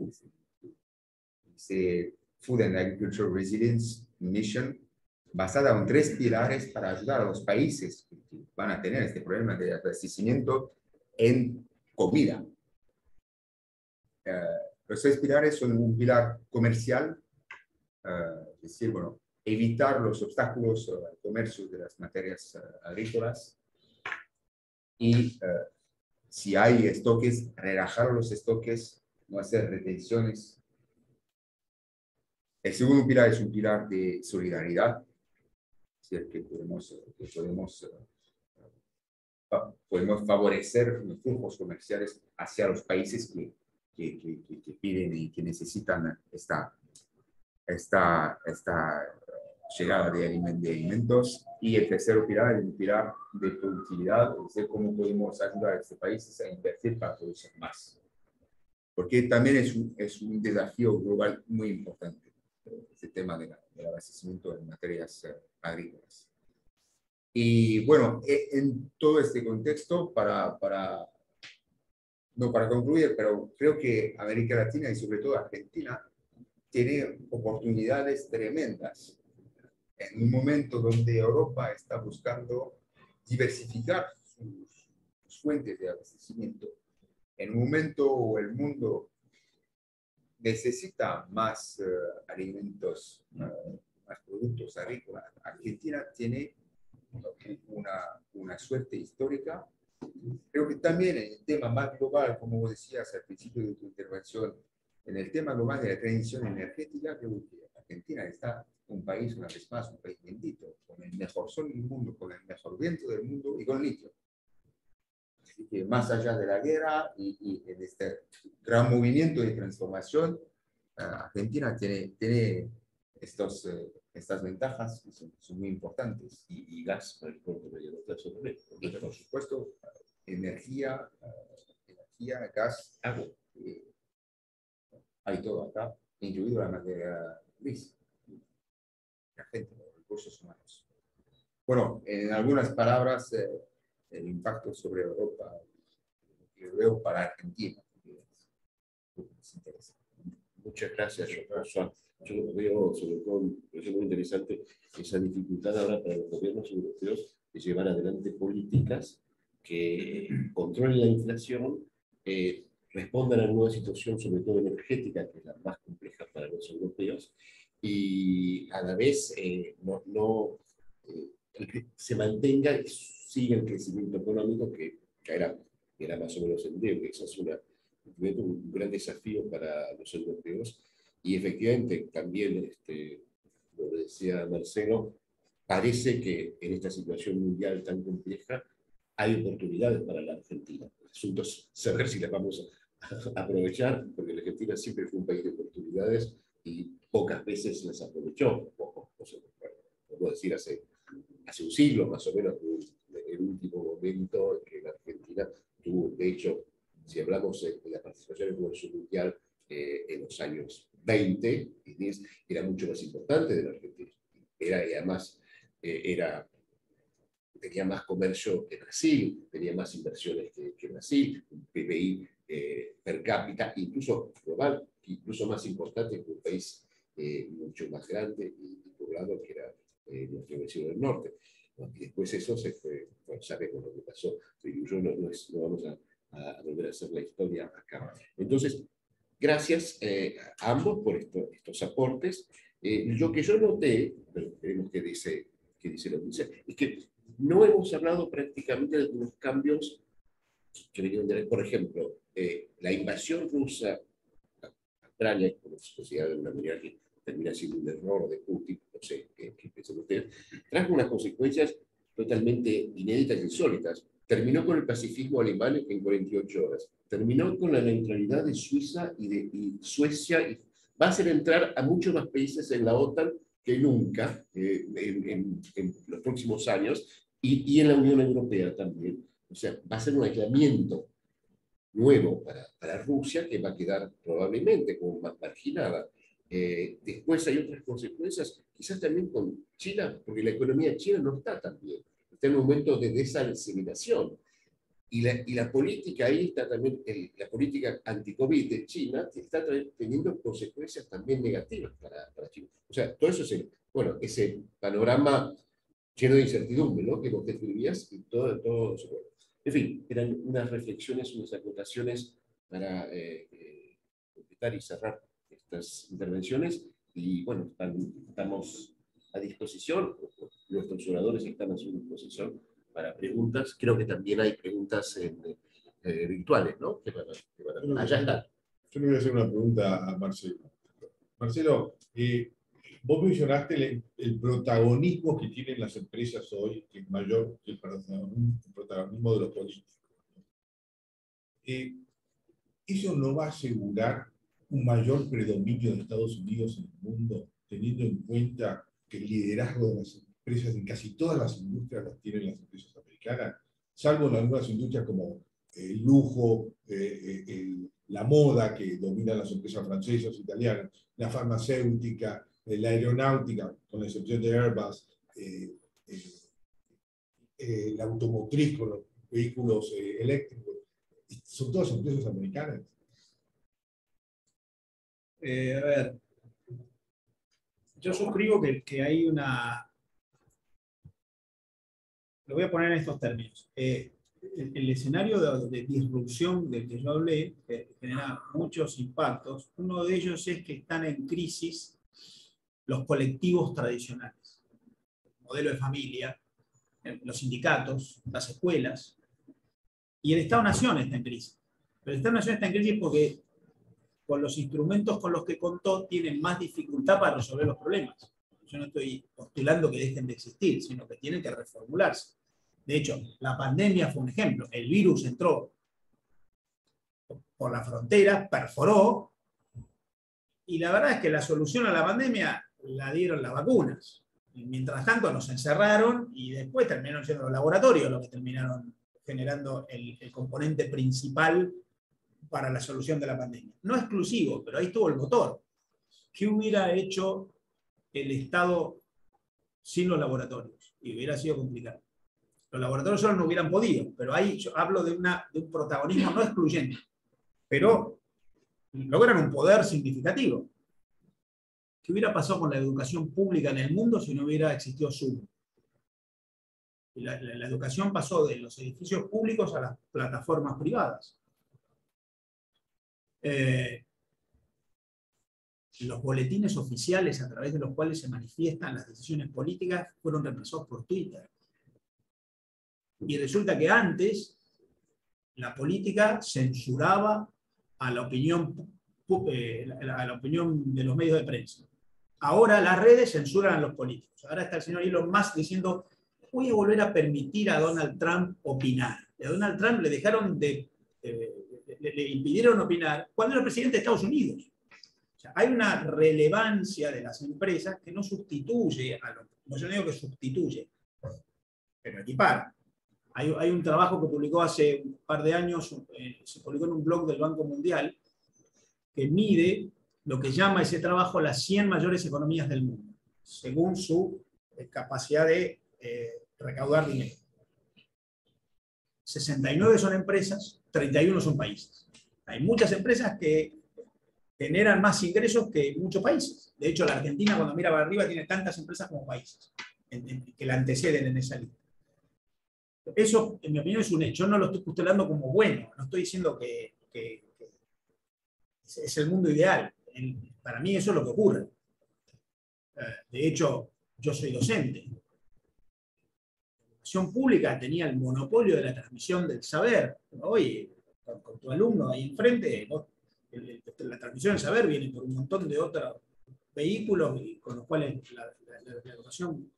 Food and Agriculture Resilience Mission, basada en 3 pilares para ayudar a los países que van a tener este problema de abastecimiento en comida. Los 3 pilares son un pilar comercial, es decir, bueno, evitar los obstáculos al comercio de las materias agrícolas, y si hay estoques, relajar los estoques no hacer retenciones. El segundo pilar es un pilar de solidaridad, es decir, que podemos favorecer los flujos comerciales hacia los países que piden y que necesitan esta llegada de alimentos. Y el tercer pilar es un pilar de productividad, es decir, cómo podemos ayudar a estos países a invertir para producir más. Porque también es un desafío global muy importante, este tema del abastecimiento de materias agrícolas. Y bueno, en todo este contexto, no para concluir, pero creo que América Latina y sobre todo Argentina tiene oportunidades tremendas en un momento donde Europa está buscando diversificar sus fuentes de abastecimiento. En un momento o el mundo necesita más alimentos, más productos agrícolas. Argentina tiene una suerte histórica. Creo que también en el tema más global, como vos decías al principio de tu intervención, en el tema global de la transición energética, creo que Argentina está un país, una vez más, un país bendito, con el mejor sol del mundo, con el mejor viento del mundo y con litio. Así que más allá de la guerra y en este gran movimiento de transformación, Argentina tiene estas ventajas que son muy importantes. Y gas para el corto medio plazo también. Y por supuesto, energía, gas, agua. Hay todo acá, incluido la materia gris, la gente, los recursos humanos. Bueno, en algunas palabras, el impacto sobre Europa, que veo para Argentina, es interesante. Muchas gracias, Josué. Yo lo veo, sobre todo, me parece muy interesante esa dificultad ahora para los gobiernos europeos de llevar adelante políticas que controlen la inflación, respondan a una nueva situación, sobre todo energética, que es la más compleja para los europeos, y a la vez se mantenga y siga el crecimiento económico que era más o menos endeble. Eso es un gran desafío para los europeos. Y efectivamente, también, como decía Marcelo, parece que en esta situación mundial tan compleja hay oportunidades para la Argentina. El asunto es saber si las vamos a aprovechar, porque la Argentina siempre fue un país de oportunidades y pocas veces las aprovechó. Puedo decir, hace un siglo más o menos, el último momento en que la Argentina tuvo, de hecho, si hablamos de la participación en el comercio mundial en los años 20 y 10, era mucho más importante de la Argentina. Y además tenía más comercio que Brasil, tenía más inversiones que Brasil, un PBI per cápita, incluso global, incluso más importante que un país mucho más grande y poblado que era nuestro vecino del norte. Y después eso se fue, bueno, sabemos lo que pasó, yo no vamos a volver a hacer la historia acá. Entonces, gracias a ambos por estos aportes. Lo que yo noté, pero veremos qué dice la audiencia, es que no hemos hablado prácticamente de algunos cambios que venían de, por ejemplo, la invasión rusa a Ucrania, como se considera de una manera que termina siendo un error de Putin, no sé qué piensan ustedes, trajo unas consecuencias totalmente inéditas e insólitas. Terminó con el pacifismo alemán en 48 horas. Terminó con la neutralidad de Suiza y Suecia. Y va a hacer entrar a muchos más países en la OTAN que nunca en los próximos años y en la Unión Europea también. O sea, va a ser un aislamiento nuevo para Rusia que va a quedar probablemente como más marginada. Después hay otras consecuencias, quizás también con China, porque la economía china no está tan bien. Está en un momento de desaceleración. Y la política ahí está también, la política anti-COVID de China está teniendo consecuencias también negativas para China. O sea, todo eso ese panorama lleno de incertidumbre, ¿no? Que vos describías y todo eso. En fin, eran unas reflexiones, unas acotaciones para completar y cerrar estas intervenciones. Y bueno, estamos a disposición, nuestros oradores están a su disposición para preguntas. Creo que también hay preguntas virtuales, ¿no? Allá están. Yo le voy a hacer una pregunta a Marcelo. Marcelo, vos mencionaste el protagonismo que tienen las empresas hoy, que es mayor que el protagonismo de los políticos. ¿Eso no va a asegurar un mayor predominio de Estados Unidos en el mundo, teniendo en cuenta que el liderazgo de las empresas en casi todas las industrias las tienen las empresas americanas, salvo en algunas industrias como el lujo, la moda que dominan las empresas francesas, italianas, la farmacéutica, la aeronáutica, con la excepción de Airbus, la automotriz con los vehículos eléctricos, son todas empresas americanas. A ver, yo suscribo que hay una... Lo voy a poner en estos términos. El escenario de disrupción del que yo hablé genera muchos impactos. Uno de ellos es que están en crisis los colectivos tradicionales. El modelo de familia, los sindicatos, las escuelas. Y el Estado-Nación está en crisis. Pero el Estado-Nación está en crisis porque con los instrumentos con los que contó tienen más dificultad para resolver los problemas. Yo no estoy postulando que dejen de existir, sino que tienen que reformularse. De hecho, la pandemia fue un ejemplo. El virus entró por la frontera, perforó, y la verdad es que la solución a la pandemia la dieron las vacunas. Y mientras tanto nos encerraron y después terminaron siendo los laboratorios los que terminaron generando el componente principal para la solución de la pandemia. No exclusivo, pero ahí estuvo el motor. ¿Qué hubiera hecho el Estado sin los laboratorios? Y hubiera sido complicado. Los laboratorios solo no hubieran podido, pero ahí yo hablo de un protagonismo no excluyente, pero logran un poder significativo. ¿Qué hubiera pasado con la educación pública en el mundo si no hubiera existido Zoom? La educación pasó de los edificios públicos a las plataformas privadas. Los boletines oficiales a través de los cuales se manifiestan las decisiones políticas fueron reemplazados por Twitter. Y resulta que antes la política censuraba a la opinión de los medios de prensa. Ahora las redes censuran a los políticos. Ahora está el señor Elon Musk diciendo: voy a volver a permitir a Donald Trump opinar. Y a Donald Trump le dejaron le impidieron opinar cuando era presidente de Estados Unidos. O sea, hay una relevancia de las empresas que no sustituye no, yo no digo que sustituye, pero equipara. Hay un trabajo que publicó hace un par de años, se publicó en un blog del Banco Mundial, que mide lo que llama ese trabajo las 100 mayores economías del mundo, según su capacidad de recaudar dinero. 69 son empresas, 31 son países. Hay muchas empresas que generan más ingresos que muchos países. De hecho, la Argentina, cuando mira para arriba, tiene tantas empresas como países que la anteceden en esa lista. Eso, en mi opinión, es un hecho. Yo no lo estoy postulando como bueno. No estoy diciendo que es el mundo ideal. Para mí eso es lo que ocurre. De hecho, yo soy docente. La educación pública tenía el monopolio de la transmisión del saber. Hoy, con tu alumno ahí enfrente, la transmisión del saber viene por un montón de otros vehículos con los cuales la educación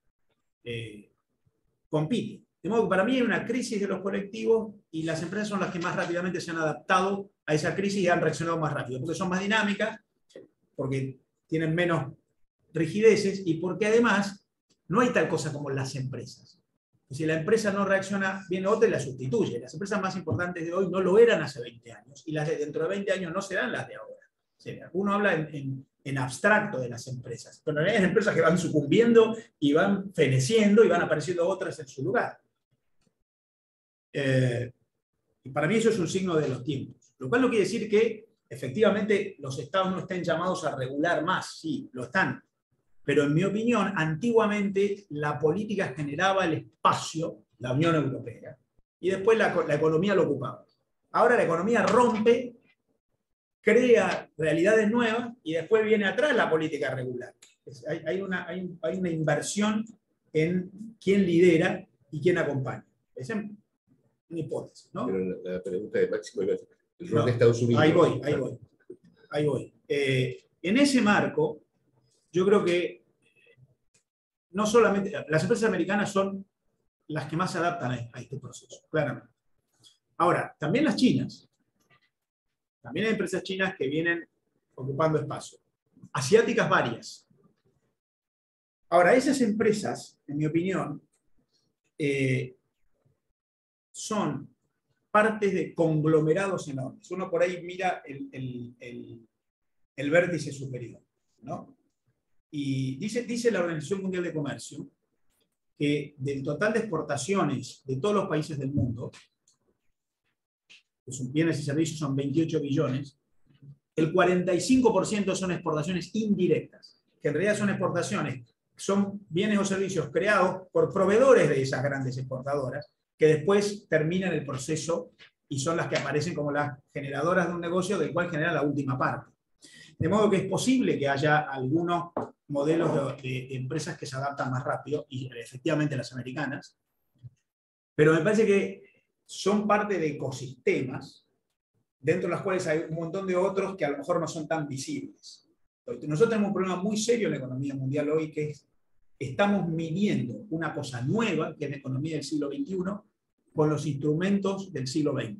compite. De modo que para mí hay una crisis de los colectivos y las empresas son las que más rápidamente se han adaptado a esa crisis y han reaccionado más rápido, porque son más dinámicas, porque tienen menos rigideces y porque además no hay tal cosa como las empresas. Si la empresa no reacciona, viene otra y la sustituye. Las empresas más importantes de hoy no lo eran hace 20 años y las de dentro de 20 años no serán las de ahora. O sea, uno habla en abstracto de las empresas, pero en realidad hay empresas que van sucumbiendo y van feneciendo y van apareciendo otras en su lugar. Y para mí eso es un signo de los tiempos. Lo cual no quiere decir que efectivamente los estados no estén llamados a regular más. Sí, lo están. Pero en mi opinión, antiguamente la política generaba el espacio, la Unión Europea, y después la economía lo ocupaba. Ahora la economía rompe, crea realidades nuevas y después viene atrás la política regular. Hay una inversión en quién lidera y quién acompaña. Esa es una hipótesis, ¿no? Pero la pregunta de Máximo iba a ser el rol de Estados Unidos. Ahí voy. ahí voy. En ese marco, yo creo que no solamente las empresas americanas son las que más se adaptan a este proceso, claramente. Ahora, también las chinas. También hay empresas chinas que vienen ocupando espacio. Asiáticas varias. Ahora, esas empresas, en mi opinión, son partes de conglomerados enormes. Uno por ahí mira el vértice superior, ¿no? Y dice la Organización Mundial de Comercio que del total de exportaciones de todos los países del mundo, que son bienes y servicios, son 28 billones, el 45% son exportaciones indirectas, que en realidad son exportaciones, son bienes o servicios creados por proveedores de esas grandes exportadoras, que después terminan el proceso y son las que aparecen como las generadoras de un negocio del cual generan la última parte. De modo que es posible que haya algunos modelos de empresas que se adaptan más rápido, y efectivamente las americanas, pero me parece que son parte de ecosistemas dentro de los cuales hay un montón de otros que a lo mejor no son tan visibles. Nosotros tenemos un problema muy serio en la economía mundial hoy, que es estamos midiendo una cosa nueva, que es la economía del siglo XXI, con los instrumentos del siglo XX.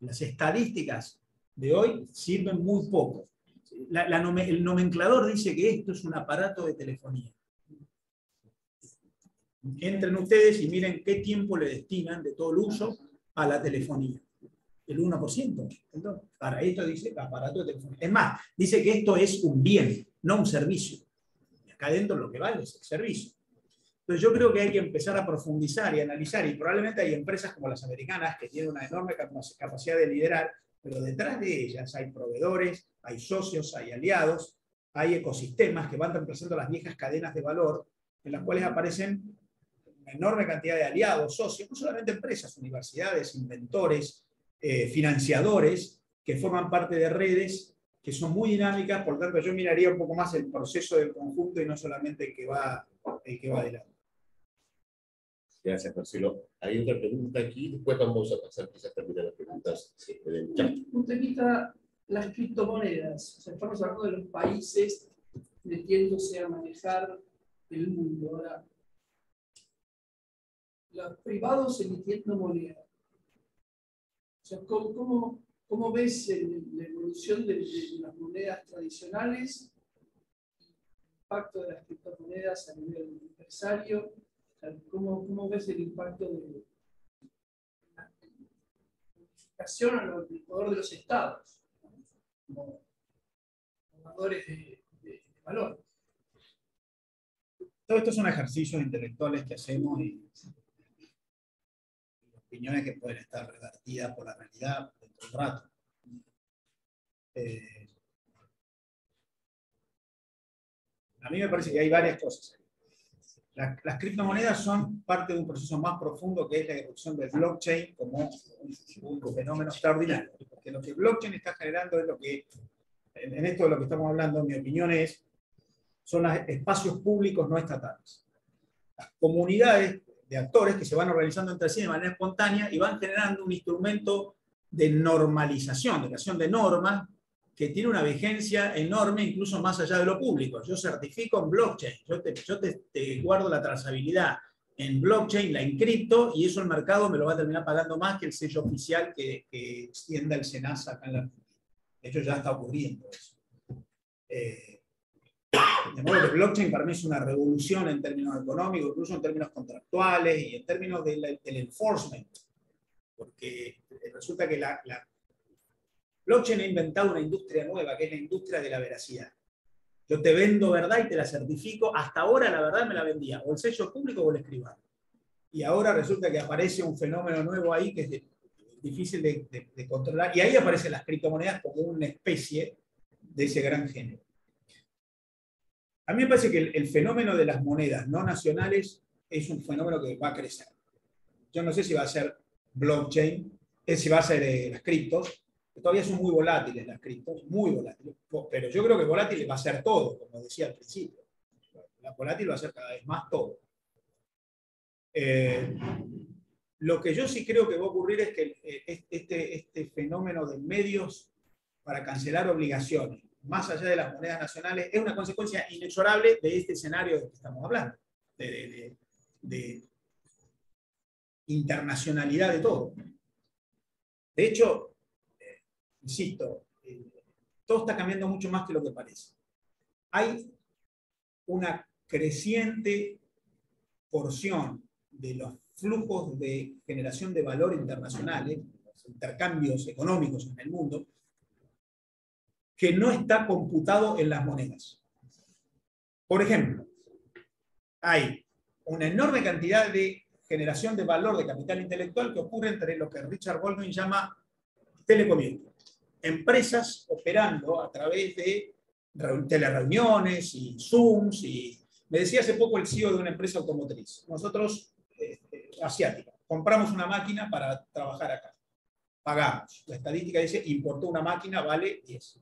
Las estadísticas de hoy sirven muy poco. El nomenclador dice que esto es un aparato de telefonía. Entren ustedes y miren qué tiempo le destinan de todo el uso a la telefonía. El 1%. Entonces, para esto dice aparato de telefonía. Es más, dice que esto es un bien, no un servicio. Y acá adentro lo que vale es el servicio. Entonces yo creo que hay que empezar a profundizar y analizar, y probablemente hay empresas como las americanas que tienen una enorme capacidad de liderar, pero detrás de ellas hay proveedores, hay socios, hay aliados, hay ecosistemas que van reemplazando las viejas cadenas de valor, en las cuales aparecen una enorme cantidad de aliados, socios, no solamente empresas, universidades, inventores, financiadores, que forman parte de redes que son muy dinámicas. Por tanto, yo miraría un poco más el proceso del conjunto y no solamente el que va de lado. Gracias, Marcelo. Hay otra pregunta aquí, después vamos a pasar quizás también a las preguntas del chat. Un temita, las criptomonedas. O sea, estamos hablando de los países metiéndose a manejar el mundo. Ahora, los privados emitiendo moneda. O sea, ¿cómo ves la evolución de las monedas tradicionales, el impacto de las criptomonedas a nivel empresario? ¿Cómo ves el impacto de la modificación al poder de los estados como formadores de valor? Todo esto son ejercicios intelectuales que hacemos y opiniones que pueden estar revertidas por la realidad dentro de un rato. A mí me parece que hay varias cosas. Las criptomonedas son parte de un proceso más profundo, que es la irrupción del blockchain como un fenómeno extraordinario. Porque lo que el blockchain está generando es lo que, en esto de lo que estamos hablando, en mi opinión, son los espacios públicos no estatales. Las comunidades de actores que se van organizando entre sí de manera espontánea y van generando un instrumento de normalización, de creación de normas, que tiene una vigencia enorme, incluso más allá de lo público. Yo certifico en blockchain, yo te guardo la trazabilidad en blockchain, la encripto, y eso el mercado me lo va a terminar pagando más que el sello oficial que extienda el SENASA acá en la Argentina. De hecho, ya está ocurriendo eso. De modo que el blockchain para mí es una revolución en términos económicos, incluso en términos contractuales y en términos del enforcement. Porque resulta que la blockchain ha inventado una industria nueva, que es la industria de la veracidad. Yo te vendo verdad y te la certifico. Hasta ahora la verdad me la vendía o el sello público o el escribano. Y ahora resulta que aparece un fenómeno nuevo ahí que es difícil de controlar. Y ahí aparecen las criptomonedas como una especie de ese gran género. A mí me parece que el fenómeno de las monedas no nacionales es un fenómeno que va a crecer. Yo no sé si va a ser blockchain, si va a ser las criptos. Todavía son muy volátiles las criptos, muy volátiles, pero yo creo que volátil va a ser todo, como decía al principio. La volátil va a ser cada vez más todo. Lo que yo sí creo que va a ocurrir es que este fenómeno de medios para cancelar obligaciones, más allá de las monedas nacionales, es una consecuencia inexorable de este escenario del que estamos hablando, de internacionalidad de todo. De hecho, insisto, todo está cambiando mucho más que lo que parece. Hay una creciente porción de los flujos de generación de valor internacionales, los intercambios económicos en el mundo, que no está computado en las monedas. Por ejemplo, hay una enorme cantidad de generación de valor de capital intelectual que ocurre entre lo que Richard Goldman llama telecomiendo. Empresas operando a través de telereuniones y Zooms. Y me decía hace poco el CEO de una empresa automotriz. Nosotros, asiática, compramos una máquina para trabajar acá. Pagamos. La estadística dice, importó una máquina, vale 10.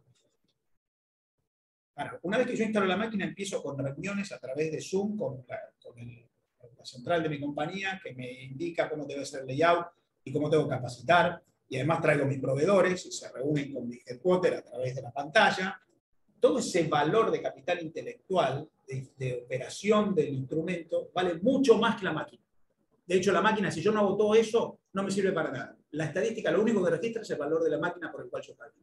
Ahora, una vez que yo instalo la máquina, empiezo con reuniones a través de Zoom con la central de mi compañía, que me indica cómo debe ser el layout y cómo tengo que capacitar. Y además traigo mis proveedores y se reúnen con mi headquarter a través de la pantalla. Todo ese valor de capital intelectual, de operación del instrumento, vale mucho más que la máquina. De hecho, la máquina, si yo no hago todo eso, no me sirve para nada. La estadística, lo único que registra es el valor de la máquina por el cual yo pago.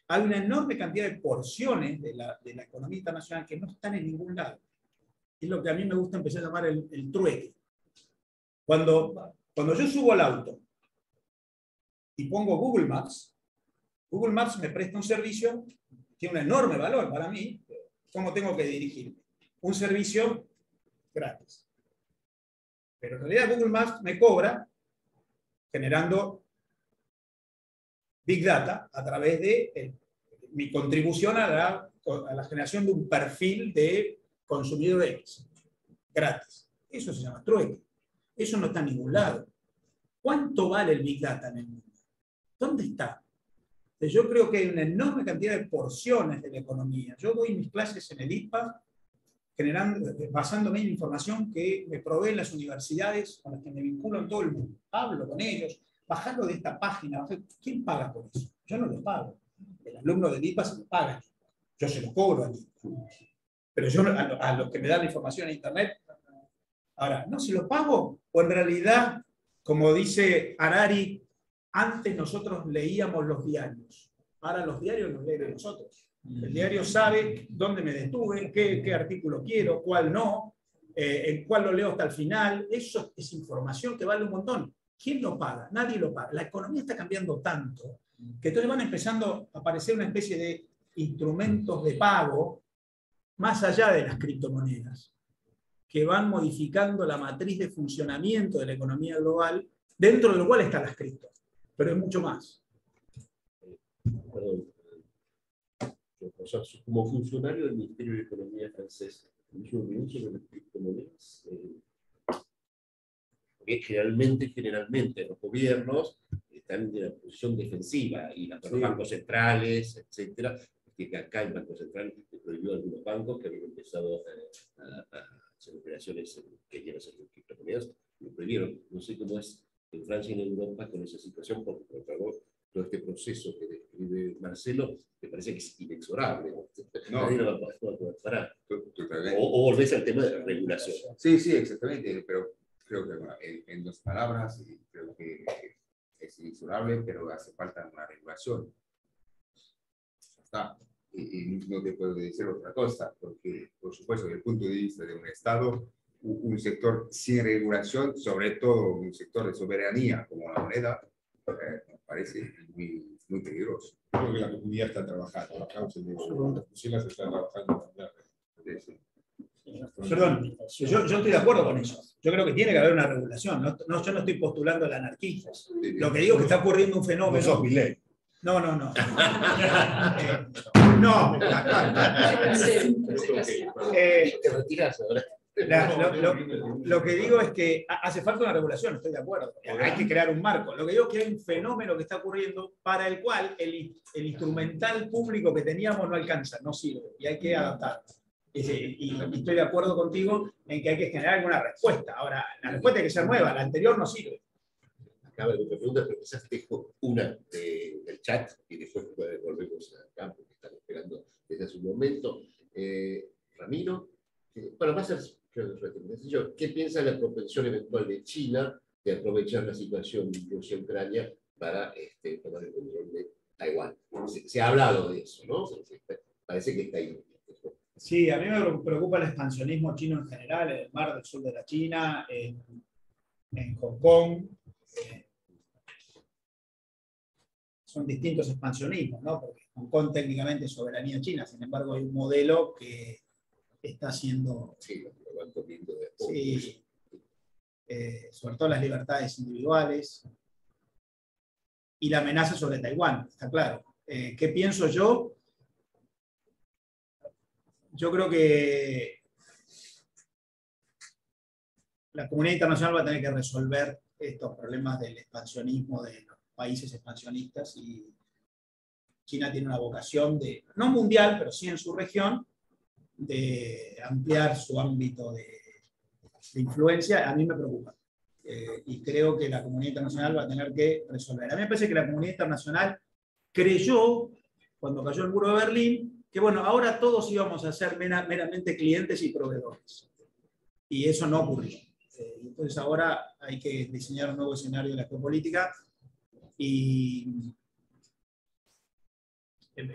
Hay una enorme cantidad de porciones de la economía internacional que no están en ningún lado. Es lo que a mí me gusta empezar a llamar el trueque. Cuando yo subo al auto y pongo Google Maps me presta un servicio, tiene un enorme valor para mí, ¿cómo tengo que dirigirme? Un servicio gratis. Pero en realidad Google Maps me cobra generando Big Data a través de mi contribución a la generación de un perfil de consumidor X, gratis. Eso se llama trueque. Eso no está en ningún lado. ¿Cuánto vale el Big Data en el mundo? ¿Dónde está? Yo creo que hay una enorme cantidad de porciones de la economía. Yo doy mis clases en el IPA basándome en información que me proveen las universidades con las que me vinculo en todo el mundo. Hablo con ellos, bajarlo de esta página. ¿Quién paga por eso? Yo no lo pago. El alumno del IPA se lo paga. Yo se lo cobro al IPA. Pero yo a los que me dan la información en Internet, ahora, ¿no se lo pago? O en realidad, como dice Harari, antes nosotros leíamos los diarios. Ahora los diarios los leen nosotros. El diario sabe dónde me detuve, qué artículo quiero, cuál no, en cuál lo leo hasta el final. Eso es información que vale un montón. ¿Quién lo paga? Nadie lo paga. La economía está cambiando tanto que entonces van empezando a aparecer una especie de instrumentos de pago más allá de las criptomonedas, que van modificando la matriz de funcionamiento de la economía global, dentro de lo cual están las cripto, pero es mucho más. Perdón. O sea, como funcionario del Ministerio de Economía francés, ¿me opinión sobre las criptomonedas? Porque generalmente los gobiernos están en una posición defensiva y los bancos centrales, etcétera, que acá el Banco Central prohibió a algunos bancos que habían empezado a hacer operaciones que querían hacer con criptomonedas, lo prohibieron. No sé cómo es en Francia y en Europa con esa situación, porque por favor, todo este proceso que describe Marcelo me parece que es inexorable. Nadie lo va a poder parar. O volvés al tema de la regulación. Sí, exactamente, pero creo que bueno, en dos palabras, creo que es inexorable, pero hace falta una regulación. Ya está. Y no te puedo decir otra cosa, porque, por supuesto, desde el punto de vista de un Estado, un sector sin regulación, sobre todo un sector de soberanía como la moneda, me parece muy peligroso. Creo que la comunidad está trabajando, la causa de Bruselas está trabajando. Perdón, yo estoy de acuerdo con eso. Yo creo que tiene que haber una regulación. Yo no estoy postulando el anarquismo. Lo que digo es que está ocurriendo un fenómeno. No sos Milei. No. Te retiras ahora. Lo que digo es que hace falta una regulación, estoy de acuerdo. Hay que crear un marco. Lo que digo es que hay un fenómeno que está ocurriendo para el cual el instrumental público que teníamos no alcanza, no sirve, y hay que adaptarlo. Y estoy de acuerdo contigo en que hay que generar alguna respuesta. Ahora, la respuesta hay que ser nueva, la anterior no sirve. acaba de otra pregunta, pero quizás dejo una del chat y después volvemos al campo que están esperando desde hace un momento. Ramiro, bueno, va a ser sencillo. ¿Qué piensa de la propensión eventual de China de aprovechar la situación de Rusia-Ucrania para tomar el control de Taiwán? Se ha hablado de eso, ¿no? Parece que está ahí. Sí, a mí me preocupa el expansionismo chino en general, en el mar del sur de la China, en Hong Kong. Son distintos expansionismos, ¿no? Porque Hong Kong técnicamente es soberanía china, sin embargo hay un modelo que está siendo... Sí, lo van comiendo de poco. Sí, sobre todo las libertades individuales y la amenaza sobre Taiwán, está claro. ¿Qué pienso yo? Yo creo que la comunidad internacional va a tener que resolver estos problemas del expansionismo de los países expansionistas, y China tiene una vocación de, no mundial, pero sí en su región, de ampliar su ámbito de influencia. A mí me preocupa. Y creo que la comunidad internacional va a tener que resolver. A mí me parece que la comunidad internacional creyó, cuando cayó el muro de Berlín, que bueno, ahora todos íbamos a ser meramente clientes y proveedores. Y eso no ocurrió. Entonces ahora hay que diseñar un nuevo escenario de la geopolítica, y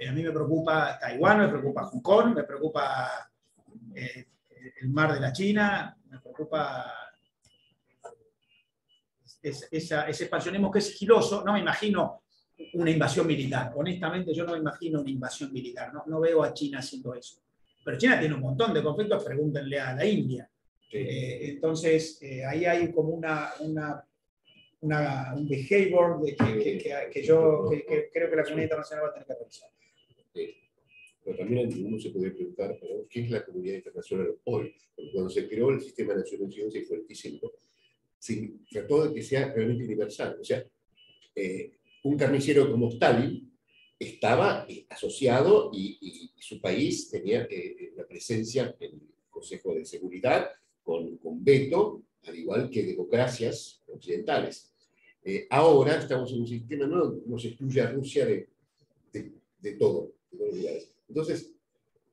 a mí me preocupa Taiwán, me preocupa Hong Kong, me preocupa el mar de la China, me preocupa ese expansionismo que es sigiloso. No me imagino una invasión militar. Honestamente, yo no me imagino una invasión militar. No veo a China haciendo eso. Pero China tiene un montón de conflictos, pregúntenle a la India. Entonces, ahí hay como un behavior que yo creo que la comunidad internacional va a tener que revisar. Pero también uno se puede preguntar, ¿qué es la comunidad internacional hoy? Porque cuando se creó el sistema de Naciones Unidas y fue fuertísimo, se trató de que sea realmente universal. O sea, un carnicero como Stalin estaba asociado y su país tenía la presencia en el Consejo de Seguridad con veto, al igual que democracias occidentales. Ahora estamos en un sistema nuevo, nos excluye a Rusia de todo, de todos los lugares. Entonces,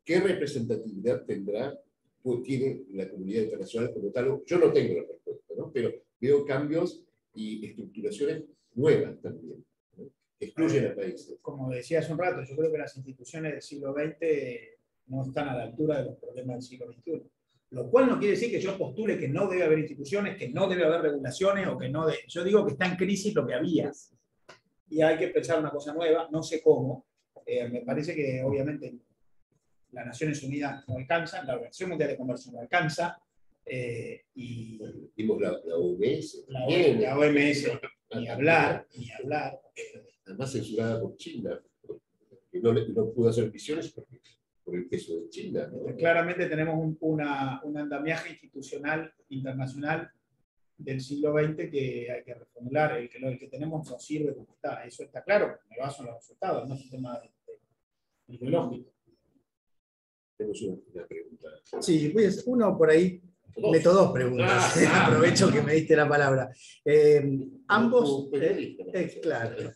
¿qué representatividad tiene la comunidad internacional como tal? Yo no tengo la respuesta, ¿no? Pero veo cambios y estructuraciones nuevas también, ¿no? Que excluyen a países. Como decía hace un rato, yo creo que las instituciones del siglo XX no están a la altura de los problemas del siglo XXI. Lo cual no quiere decir que yo postule que no debe haber instituciones, que no debe haber regulaciones, o que no debe... Yo digo que está en crisis lo que había. Y hay que pensar una cosa nueva, no sé cómo. Me parece que obviamente las Naciones Unidas no alcanzan, la Organización Mundial de Comercio no alcanza, y vimos la OMS. La OMS, ni hablar. Además censurada por China, que no pudo hacer misiones por el peso de China, ¿no? Claramente tenemos un andamiaje institucional internacional del siglo XX que hay que reformular. El que tenemos no sirve como está, eso está claro, me baso en los resultados, no es un tema ideológico. Tenemos una pregunta. Sí, pues uno por ahí, meto dos preguntas, aprovecho que me diste la palabra. Ambos, claro,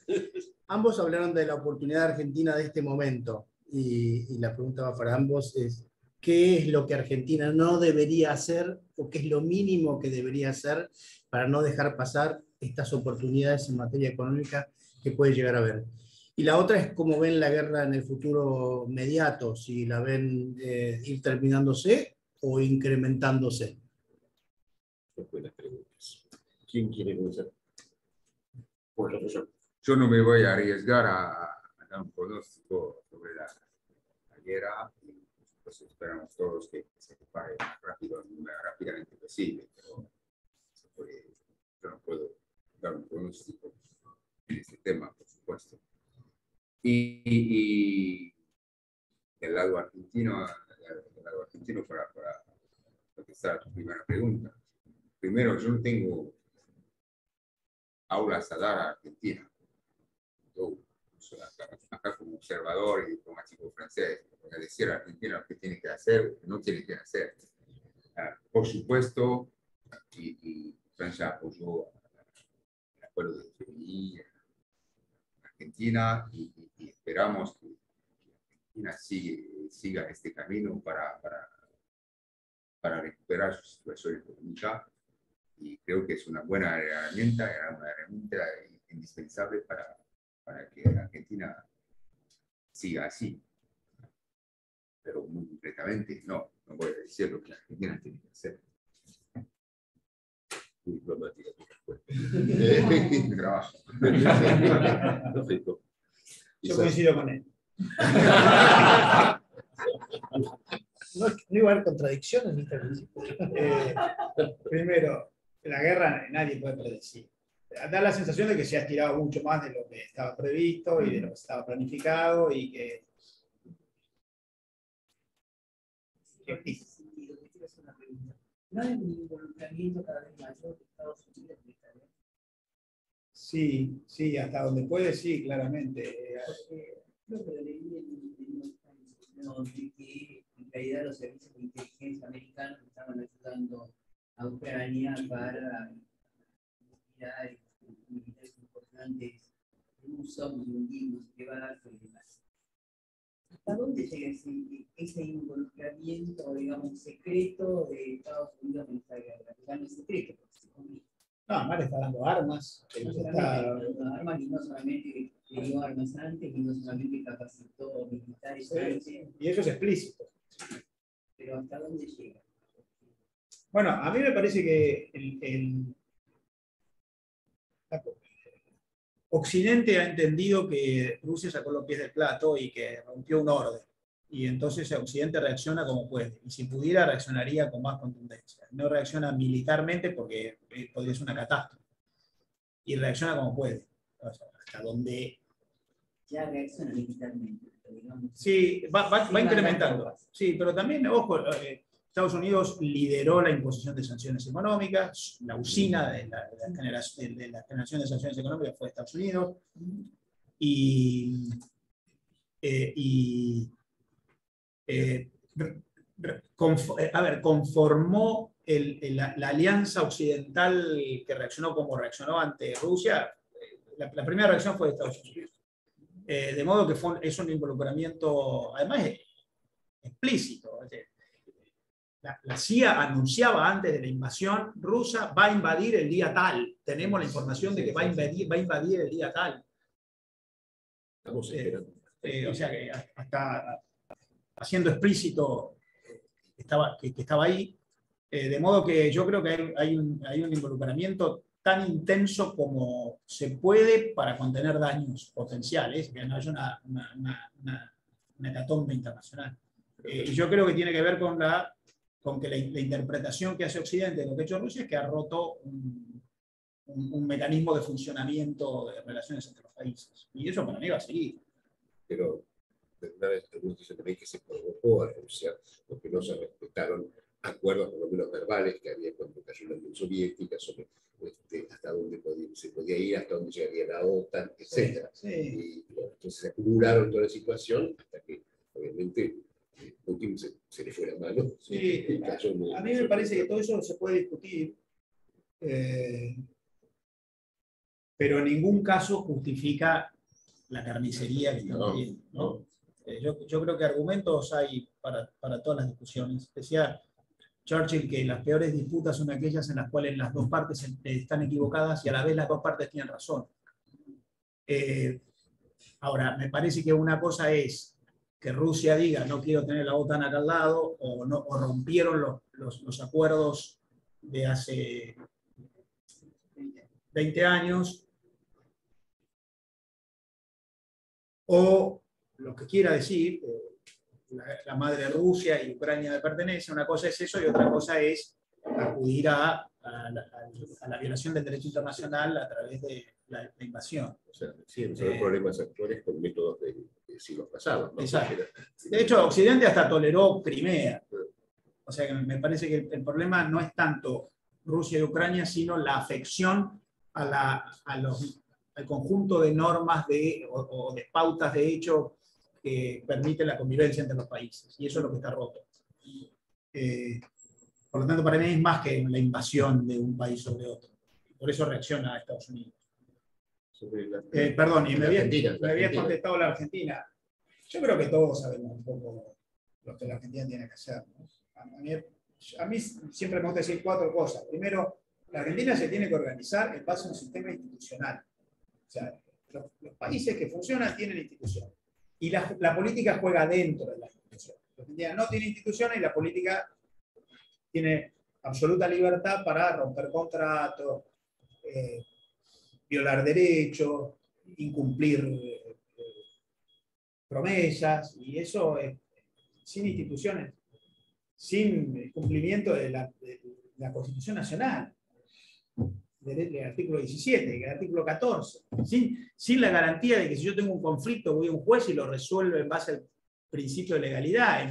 ambos hablaron de la oportunidad argentina de este momento, y la pregunta va para ambos, es ¿qué es lo que Argentina no debería hacer, o qué es lo mínimo que debería hacer para no dejar pasar estas oportunidades en materia económica que puede llegar a haber? Y la otra es cómo ven la guerra en el futuro inmediato, si la ven ir terminándose o incrementándose. Buenas preguntas. ¿Quién quiere comenzar? Por la profesor. Yo no me voy a arriesgar a dar un pronóstico sobre la guerra, y pues esperamos todos que se pare rápidamente posible, pero yo no puedo dar un pronóstico en este tema, por supuesto. Y del lado argentino, para contestar a tu primera pregunta. Primero, yo no tengo aulas a dar a Argentina. Yo soy acá como observador y diplomático francés, para decir a Argentina lo que tiene que hacer, lo que no tiene que hacer. Por supuesto, y Francia apoyó la acuerdo de FMI, Argentina, y esperamos que Argentina siga este camino para recuperar su situación económica, y creo que es una buena herramienta indispensable para que Argentina siga así. Pero muy concretamente, no voy a decir lo que la Argentina tiene que hacer. Diplomática. Mi trabajo. Perfecto. Yo coincido con él. No iba a haber contradicciones en esta principio. Primero, la guerra nadie puede predecir. Da la sensación de que se ha estirado mucho más de lo que estaba previsto y de lo que estaba planificado, y que ¿No hay un involucramiento cada vez mayor de Estados Unidos en esta guerra? sí, hasta donde puede, sí, claramente. Creo que lo leí en de que en realidad los servicios de inteligencia americanos estaban ayudando a Ucrania para militares importantes rusos y hundirnos, llevarse y demás. ¿Hasta dónde llega ese involucramiento, digamos, secreto de Estados Unidos en esta guerra? Ya no es secreto, porque se comunica. No, además le está dando armas. Armas, y no solamente le dio armas antes, y no solamente capacitó militares antes. Y eso es explícito. Pero ¿hasta dónde llega? Bueno, a mí me parece que Occidente ha entendido que Rusia sacó los pies del plato y que rompió un orden. Y entonces Occidente reacciona como puede. Y si pudiera, reaccionaría con más contundencia. No reacciona militarmente porque podría ser una catástrofe. Y reacciona como puede. O sea, hasta donde... Ya reacciona militarmente, digamos. Sí, va incrementando. Sí, pero también, ojo, Estados Unidos lideró la imposición de sanciones económicas. La usina de la generación de sanciones económicas fue Estados Unidos. Conformó la alianza occidental que reaccionó como reaccionó ante Rusia. La primera reacción fue de Estados Unidos. De modo que es un involucramiento, además, explícito. La CIA anunciaba antes de la invasión rusa: va a invadir el día tal. Tenemos la información de que va a invadir el día tal. Estamos esperando. O sea que hasta haciendo explícito que estaba ahí. De modo que yo creo que hay un involucramiento tan intenso como se puede para contener daños potenciales, que no haya una hecatombe internacional. Y yo creo que tiene que ver con que la interpretación que hace Occidente de lo que ha hecho Rusia es que ha roto un mecanismo de funcionamiento de relaciones entre los países. Y eso para mí va a seguir. Pero una vez algunos dicen también que se provocó a Rusia porque no se respetaron acuerdos, por lo menos verbales, que había cuando cayó la Unión Soviética, sobre hasta dónde se podía ir, hasta dónde llegaría la OTAN, etc. Sí. Y bueno, entonces se acumularon toda la situación hasta que, obviamente, Putin se le fue la mano. Sí, a mí me parece que todo eso se puede discutir, pero en ningún caso justifica la carnicería que estamos viendo, ¿no? Yo creo que argumentos hay para todas las discusiones. Decía Churchill que las peores disputas son aquellas en las cuales las dos partes están equivocadas y a la vez las dos partes tienen razón. Ahora, me parece que una cosa es que Rusia diga: no quiero tener la OTAN acá al lado, o rompieron los acuerdos de hace 20 años, o lo que quiera decir, la madre Rusia y Ucrania me pertenece. Una cosa es eso y otra cosa es acudir a la violación del derecho internacional a través de la invasión. O sea, siempre hay problemas actuales con métodos de siglos pasados, ¿no? Exacto. De hecho, Occidente hasta toleró Crimea. O sea que me parece que el problema no es tanto Rusia y Ucrania, sino la afección al conjunto de normas o de pautas de hecho que permite la convivencia entre los países. Y eso es lo que está roto. Por lo tanto, para mí es más que la invasión de un país sobre otro. Por eso reacciona a Estados Unidos. Perdón, y me había Argentina. contestado la Argentina. Yo creo que todos sabemos un poco lo que la Argentina tiene que hacer, ¿no? A mí siempre me gusta decir 4 cosas. Primero, la Argentina se tiene que organizar en base a un sistema institucional. O sea, los países que funcionan tienen instituciones. Y la política juega dentro de las instituciones. La Argentina no tiene instituciones y la política tiene absoluta libertad para romper contratos, violar derechos, incumplir promesas, y eso es sin instituciones, sin cumplimiento de la Constitución Nacional, del artículo 17, del artículo 14, sin la garantía de que si yo tengo un conflicto voy a un juez y lo resuelve en base al principio de legalidad,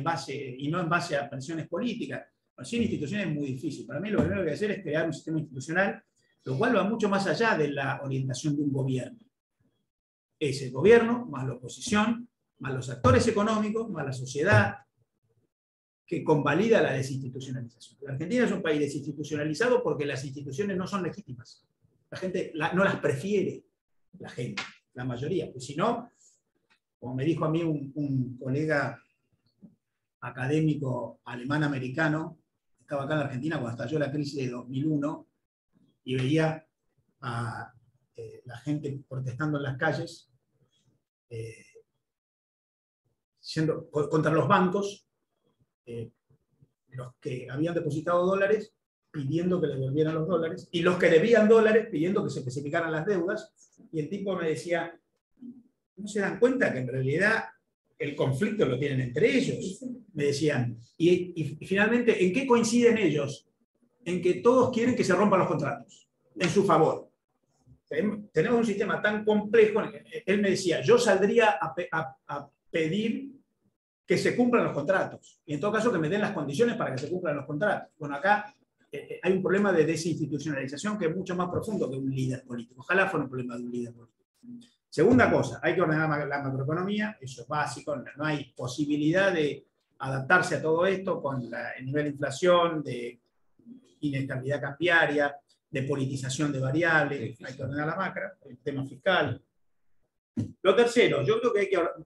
y no en base a presiones políticas. Bueno, sin instituciones es muy difícil. Para mí lo primero que hay que hacer es crear un sistema institucional, lo cual va mucho más allá de la orientación de un gobierno. Es el gobierno, más la oposición, más los actores económicos, más la sociedad, que convalida la desinstitucionalización. La Argentina es un país desinstitucionalizado porque las instituciones no son legítimas. La gente no las prefiere, la gente, la mayoría. Pues si no, como me dijo a mí un colega académico alemán-americano, estaba acá en Argentina cuando estalló la crisis de 2001, y veía a la gente protestando en las calles contra los bancos, los que habían depositado dólares pidiendo que les devolvieran los dólares, y los que debían dólares pidiendo que se especificaran las deudas, y el tipo me decía, ¿no se dan cuenta que en realidad el conflicto lo tienen entre ellos? Me decían, y finalmente, ¿en qué coinciden ellos? En que todos quieren que se rompan los contratos, en su favor. Tenemos un sistema tan complejo, él me decía, yo saldría a pedir que se cumplan los contratos, y en todo caso que me den las condiciones para que se cumplan los contratos. Bueno, acá hay un problema de desinstitucionalización que es mucho más profundo que un líder político. Ojalá fuera un problema de un líder político. Segunda cosa, hay que ordenar la macroeconomía, eso es básico, no hay posibilidad de adaptarse a todo esto con el nivel de inflación, de inestabilidad cambiaria, de politización de variables, hay que ordenar la macro, el tema fiscal. Lo tercero, yo creo que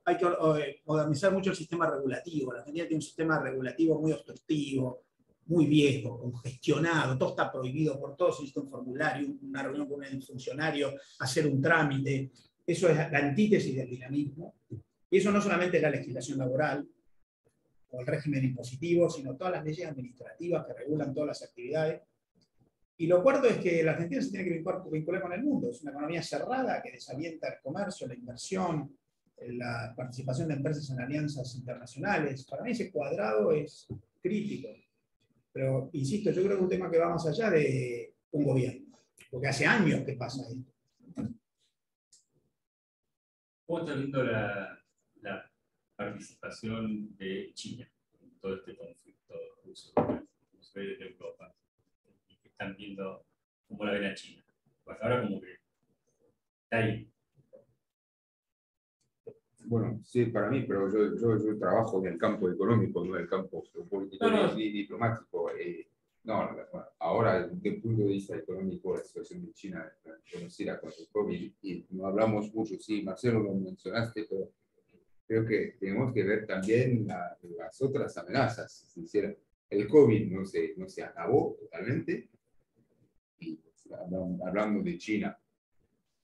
hay que modernizar mucho el sistema regulativo. La Argentina tiene un sistema regulativo muy obstructivo, muy viejo, congestionado, todo está prohibido por todos, se necesita un formulario, una reunión con un funcionario, hacer un trámite. Eso es la antítesis del dinamismo. Y eso no solamente es la legislación laboral o el régimen impositivo, sino todas las leyes administrativas que regulan todas las actividades. Y lo cuarto es que la Argentina se tiene que vincular con el mundo. Es una economía cerrada que desalienta el comercio, la inversión, la participación de empresas en alianzas internacionales. Para mí ese cuadrado es crítico. Pero, insisto, yo creo que es un tema que va más allá de un gobierno. Porque hace años que pasa esto. ¿Cómo está viendo la participación de China en todo este conflicto ruso? ¿Cómo se ve desde Europa? Están viendo cómo la ven a China. Pues ahora como que está ahí. Bueno, sí, para mí, pero yo trabajo en el campo económico, no en el campo político ni diplomático. Ahora, desde el punto de vista económico, la situación de China es conocida con el COVID y no hablamos mucho, sí, Marcelo lo mencionaste, pero creo que tenemos que ver también las otras amenazas. Es decir, el COVID no se acabó totalmente. Y hablando de China,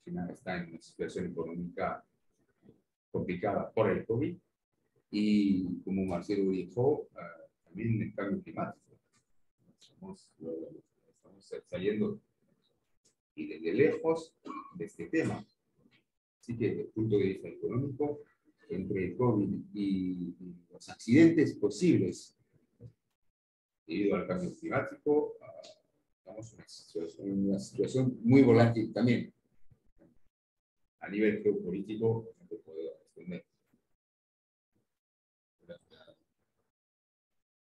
China está en una situación económica complicada por el COVID y, como Marcelo dijo, también el cambio climático. Estamos saliendo y desde lejos de este tema. Así que desde el punto de vista económico, entre el COVID y los accidentes posibles debido al cambio climático, estamos en una situación muy volátil también. A nivel geopolítico, no te puedo responder.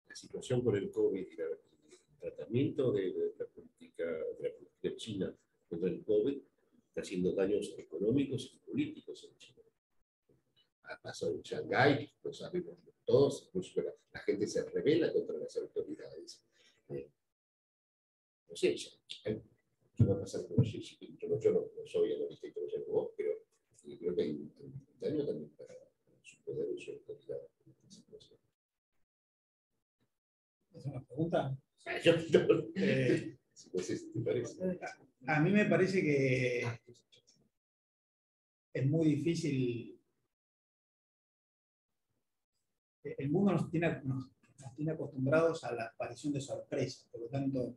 La situación con el COVID y el tratamiento de la política de China contra el COVID está haciendo daños económicos y políticos en China. Pasó en Shanghái, lo sabemos todos, incluso la gente se rebela contra las autoridades. No sé, ¿qué va a pasar con Xi Jinping? Yo no soy analista internacional, daño también para su poder y su autoridad. ¿Es una pregunta? Pues, ¿te parece? A mí me parece que es muy difícil. El mundo nos tiene acostumbrados a la aparición de sorpresas, por lo tanto,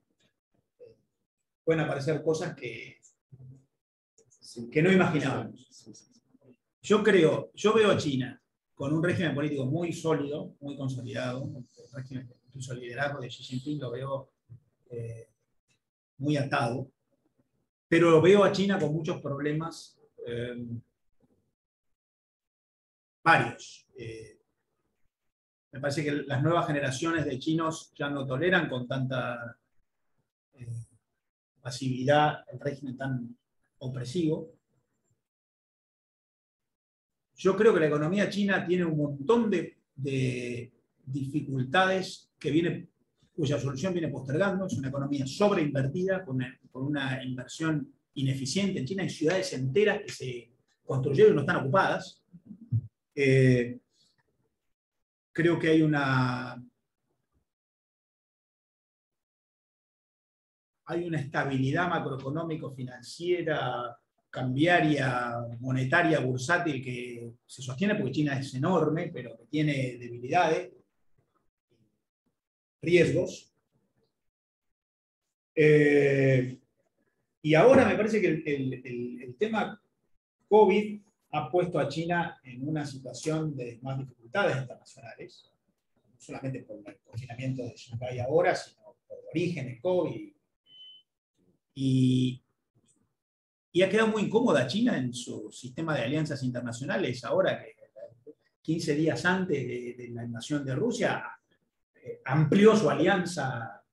pueden aparecer cosas que no imaginábamos. Yo veo a China con un régimen político muy sólido, muy consolidado, el régimen, incluso el liderazgo de Xi Jinping lo veo muy atado, pero lo veo a China con muchos problemas, varios. Me parece que las nuevas generaciones de chinos ya no toleran con tanta pasividad el régimen tan opresivo. Yo creo que la economía china tiene un montón de dificultades cuya solución viene postergando. Es una economía sobreinvertida, con una inversión ineficiente. En China hay ciudades enteras que se construyeron y no están ocupadas. Creo que hay una estabilidad macroeconómico-financiera, cambiaria, monetaria, bursátil que se sostiene porque China es enorme, pero que tiene debilidades, riesgos. Y ahora me parece que el tema COVID ha puesto a China en una situación de más dificultades internacionales, no solamente por el confinamiento de Shanghái ahora, sino por el origen del COVID. Y ha quedado muy incómoda China en su sistema de alianzas internacionales, ahora que 15 días antes de la invasión de Rusia amplió su alianza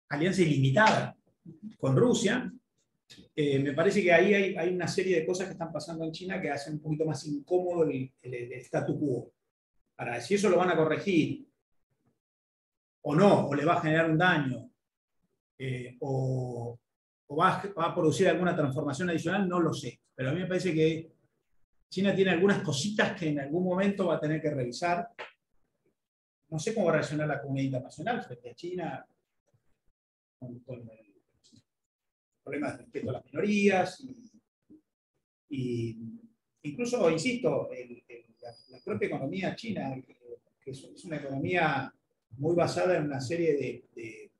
ilimitada con Rusia. Me parece que ahí hay una serie de cosas que están pasando en China que hacen un poquito más incómodo el statu quo. Ahora, si eso lo van a corregir o no, o le va a generar un daño, o va a producir alguna transformación adicional, no lo sé. Pero a mí me parece que China tiene algunas cositas que en algún momento va a tener que revisar. No sé cómo va a reaccionar la comunidad internacional frente a China con el problema de respeto a las minorías y incluso, insisto, la propia economía china, que es una economía muy basada en una serie de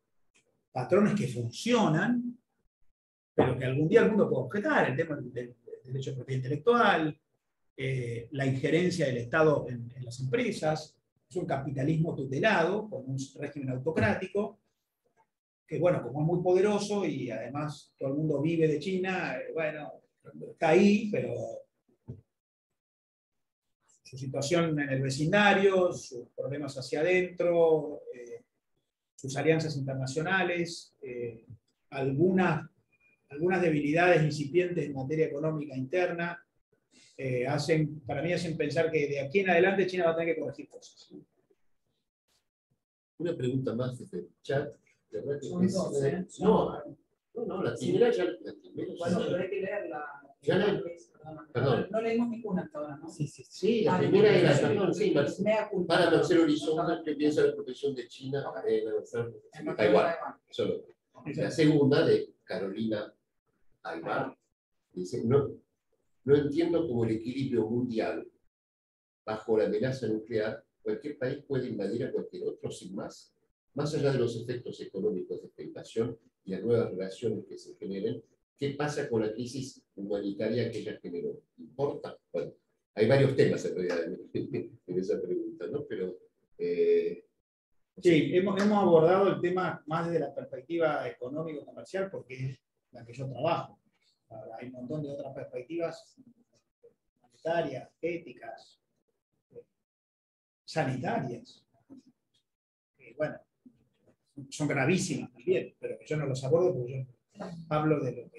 patrones que funcionan, pero que algún día el mundo puede objetar, el tema del derecho de propiedad intelectual, la injerencia del Estado en las empresas. Es un capitalismo tutelado con un régimen autocrático que, bueno, como es muy poderoso y además todo el mundo vive de China, bueno, está ahí, pero su situación en el vecindario, sus problemas hacia adentro, sus alianzas internacionales, algunas debilidades incipientes en materia económica interna, para mí hacen pensar que de aquí en adelante China va a tener que corregir cosas. Una pregunta más desde el chat. Son dos, ¿eh? No, la primera ya. Bueno, pero hay que leerla. Perdón. No leímos ninguna hasta ahora, ¿no? Sí, la primera era, perdón, para Marcelo Horizonte, Horizonte, ¿qué piensa de la protección de China en Taiwán? Solo. La segunda, de Carolina Aybar, dice, no entiendo cómo el equilibrio mundial, bajo la amenaza nuclear, cualquier país puede invadir a cualquier otro sin más. Más allá de los efectos económicos de esta invasión y las nuevas relaciones que se generen, ¿qué pasa con la crisis humanitaria que ella generó? ¿Importa? Bueno, hay varios temas en realidad en esa pregunta, ¿no? Pero... sí, hemos abordado el tema más desde la perspectiva económico-comercial porque es la que yo trabajo. Ahora, hay un montón de otras perspectivas humanitarias, éticas, sanitarias, que, bueno, son gravísimas también, pero que yo no los abordo porque yo hablo de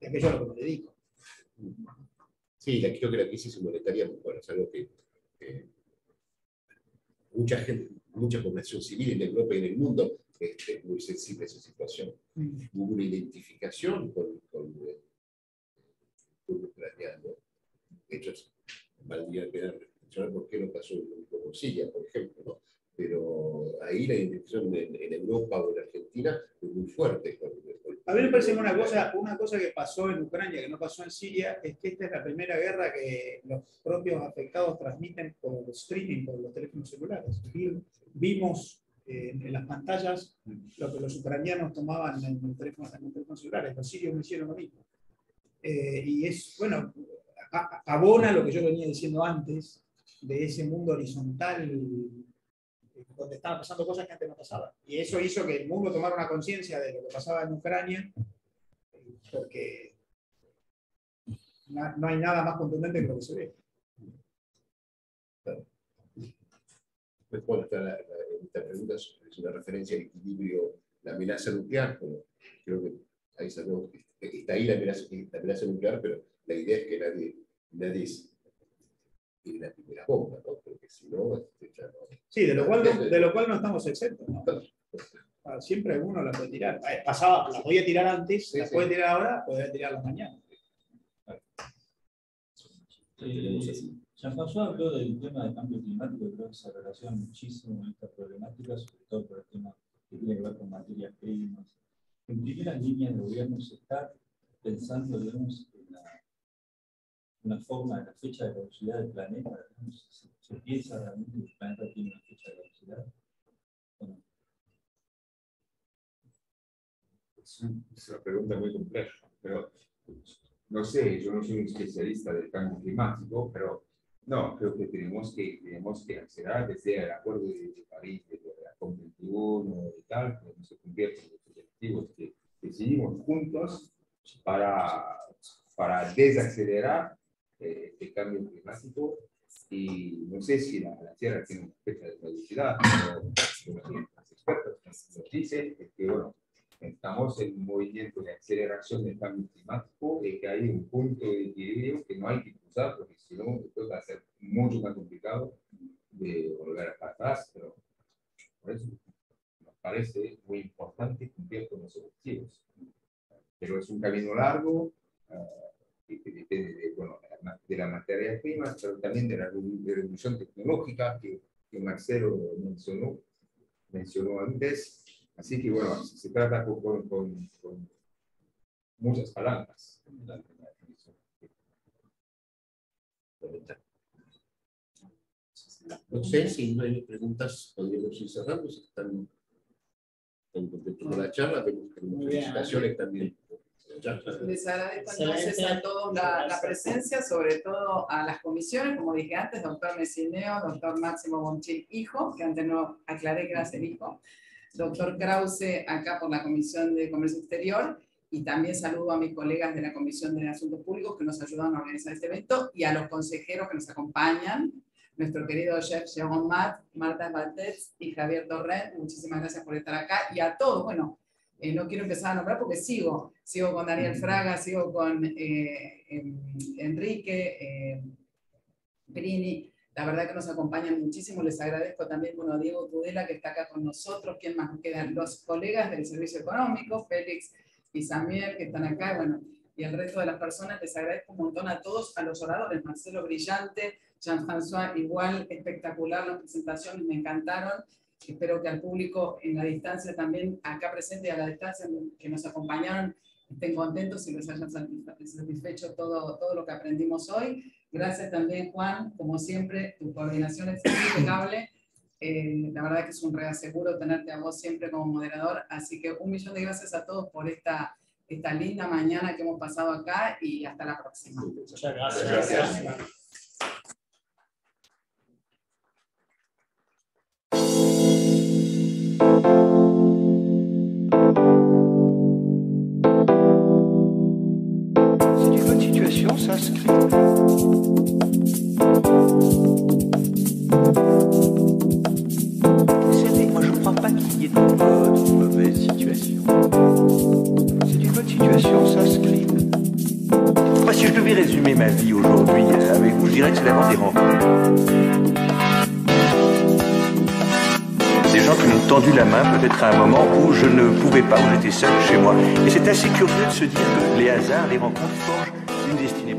aquello a lo que me dedico. Sí, creo que la crisis monetaria, bueno, es algo que mucha gente, mucha población civil en Europa y en el mundo es muy sensible a esa situación. Hubo una identificación con el pueblo ucraniano De hecho, valdría la pena reflexionar por qué no pasó con Siria, por ejemplo, ¿no? Pero ahí la identificación en Europa o en Argentina es muy fuerte. A mí me parece una cosa que pasó en Ucrania, que no pasó en Siria, es que esta es la primera guerra que los propios afectados transmiten por streaming, por los teléfonos celulares. Vimos en las pantallas lo que los ucranianos tomaban en los teléfonos celulares, los sirios no hicieron lo mismo. Y es, bueno, abona lo que yo venía diciendo antes, de ese mundo horizontal donde estaban pasando cosas que antes no pasaban. Y eso hizo que el mundo tomara una conciencia de lo que pasaba en Ucrania, porque no hay nada más contundente que lo que se ve. Bueno, esta pregunta es una referencia al equilibrio, la amenaza nuclear, pero creo que ahí sabemos que está ahí la amenaza nuclear, pero la idea es que nadie tiene la primera bomba, ¿no? Porque si no, ya no. Sí, de lo cual no estamos exentos, ¿no? Siempre uno la puede tirar. Pasaba, la podía tirar antes, la puede tirar ahora, podría tirarla mañana. Jean-François habló del tema del cambio climático, creo que se relaciona muchísimo con esta problemática, sobre todo por el tema que tiene que ver con materias primas. En primeras líneas de gobierno se está pensando, digamos, en una forma, en la fecha de caducidad del planeta. Digamos, ¿se piensa realmente que el planeta tiene una fecha de caducidad? ¿O no? Es una pregunta muy compleja, pero no sé, yo no soy un especialista del cambio climático, pero no, creo que tenemos que acelerar desde el acuerdo de París, desde la COP21 y tal, que se convierten en los objetivos que decidimos juntos para desacelerar este cambio climático. Y no sé si la Tierra tiene una fecha de caducidad, pero los expertos nos dicen que, bueno, estamos en un movimiento de aceleración del cambio climático y que hay un punto de equilibrio que no hay que cruzar, porque si no, esto va a ser mucho más complicado de volver para atrás. Pero por eso nos parece muy importante cumplir con los objetivos. Pero es un camino largo que depende de la materia prima, pero también de la revolución tecnológica que Marcelo mencionó antes. Así que, bueno, se trata con muchas palancas. No sé si no hay preguntas, podríamos ir cerrando, si están contentos con la charla, tenemos felicitaciones también. Les agradezco entonces a todos la presencia, sobre todo a las comisiones, como dije antes, doctor Messineo, doctor Máximo Bonchil, hijo, que antes no aclaré que era el hijo, doctor Krause, acá por la Comisión de Comercio Exterior, y también saludo a mis colegas de la Comisión de Asuntos Públicos que nos ayudan a organizar este evento, y a los consejeros que nos acompañan, nuestro querido chef Jérôme Mat, Marta Valtez y Javier Torrent. Muchísimas gracias por estar acá, y a todos. Bueno, no quiero empezar a nombrar porque sigo con Daniel Fraga, sigo con Enrique Perini. La verdad que nos acompañan muchísimo. Les agradezco también, bueno, a Diego Tudela, que está acá con nosotros. ¿Quién más nos quedan? Los colegas del Servicio Económico, Félix y Samuel, que están acá, bueno, y el resto de las personas. Les agradezco un montón a todos, a los oradores. Marcelo, brillante. Jean-François, igual, espectacular las presentaciones, me encantaron. Espero que al público en la distancia también, acá presente y a la distancia, que nos acompañaron, estén contentos y les hayan satisfecho todo lo que aprendimos hoy. Gracias también, Juan, como siempre, tu coordinación es impecable. La verdad que es un reaseguro tenerte a vos siempre como moderador. Así que 1.000.000 de gracias a todos por esta linda mañana que hemos pasado acá, y hasta la próxima. Muchas gracias. S'inscrit. Vous savez, moi je ne crois pas qu'il y ait de bonne ou de mauvaise situation. C'est une bonne situation, s'inscrit. Moi, si je devais résumer ma vie aujourd'hui avec vous, je dirais que c'est d'abord des rencontres. Des gens qui m'ont tendu la main peut-être à un moment où je ne pouvais pas, où j'étais seul chez moi. Et c'est assez curieux de se dire que les hasards, les rencontres forgent une destinée.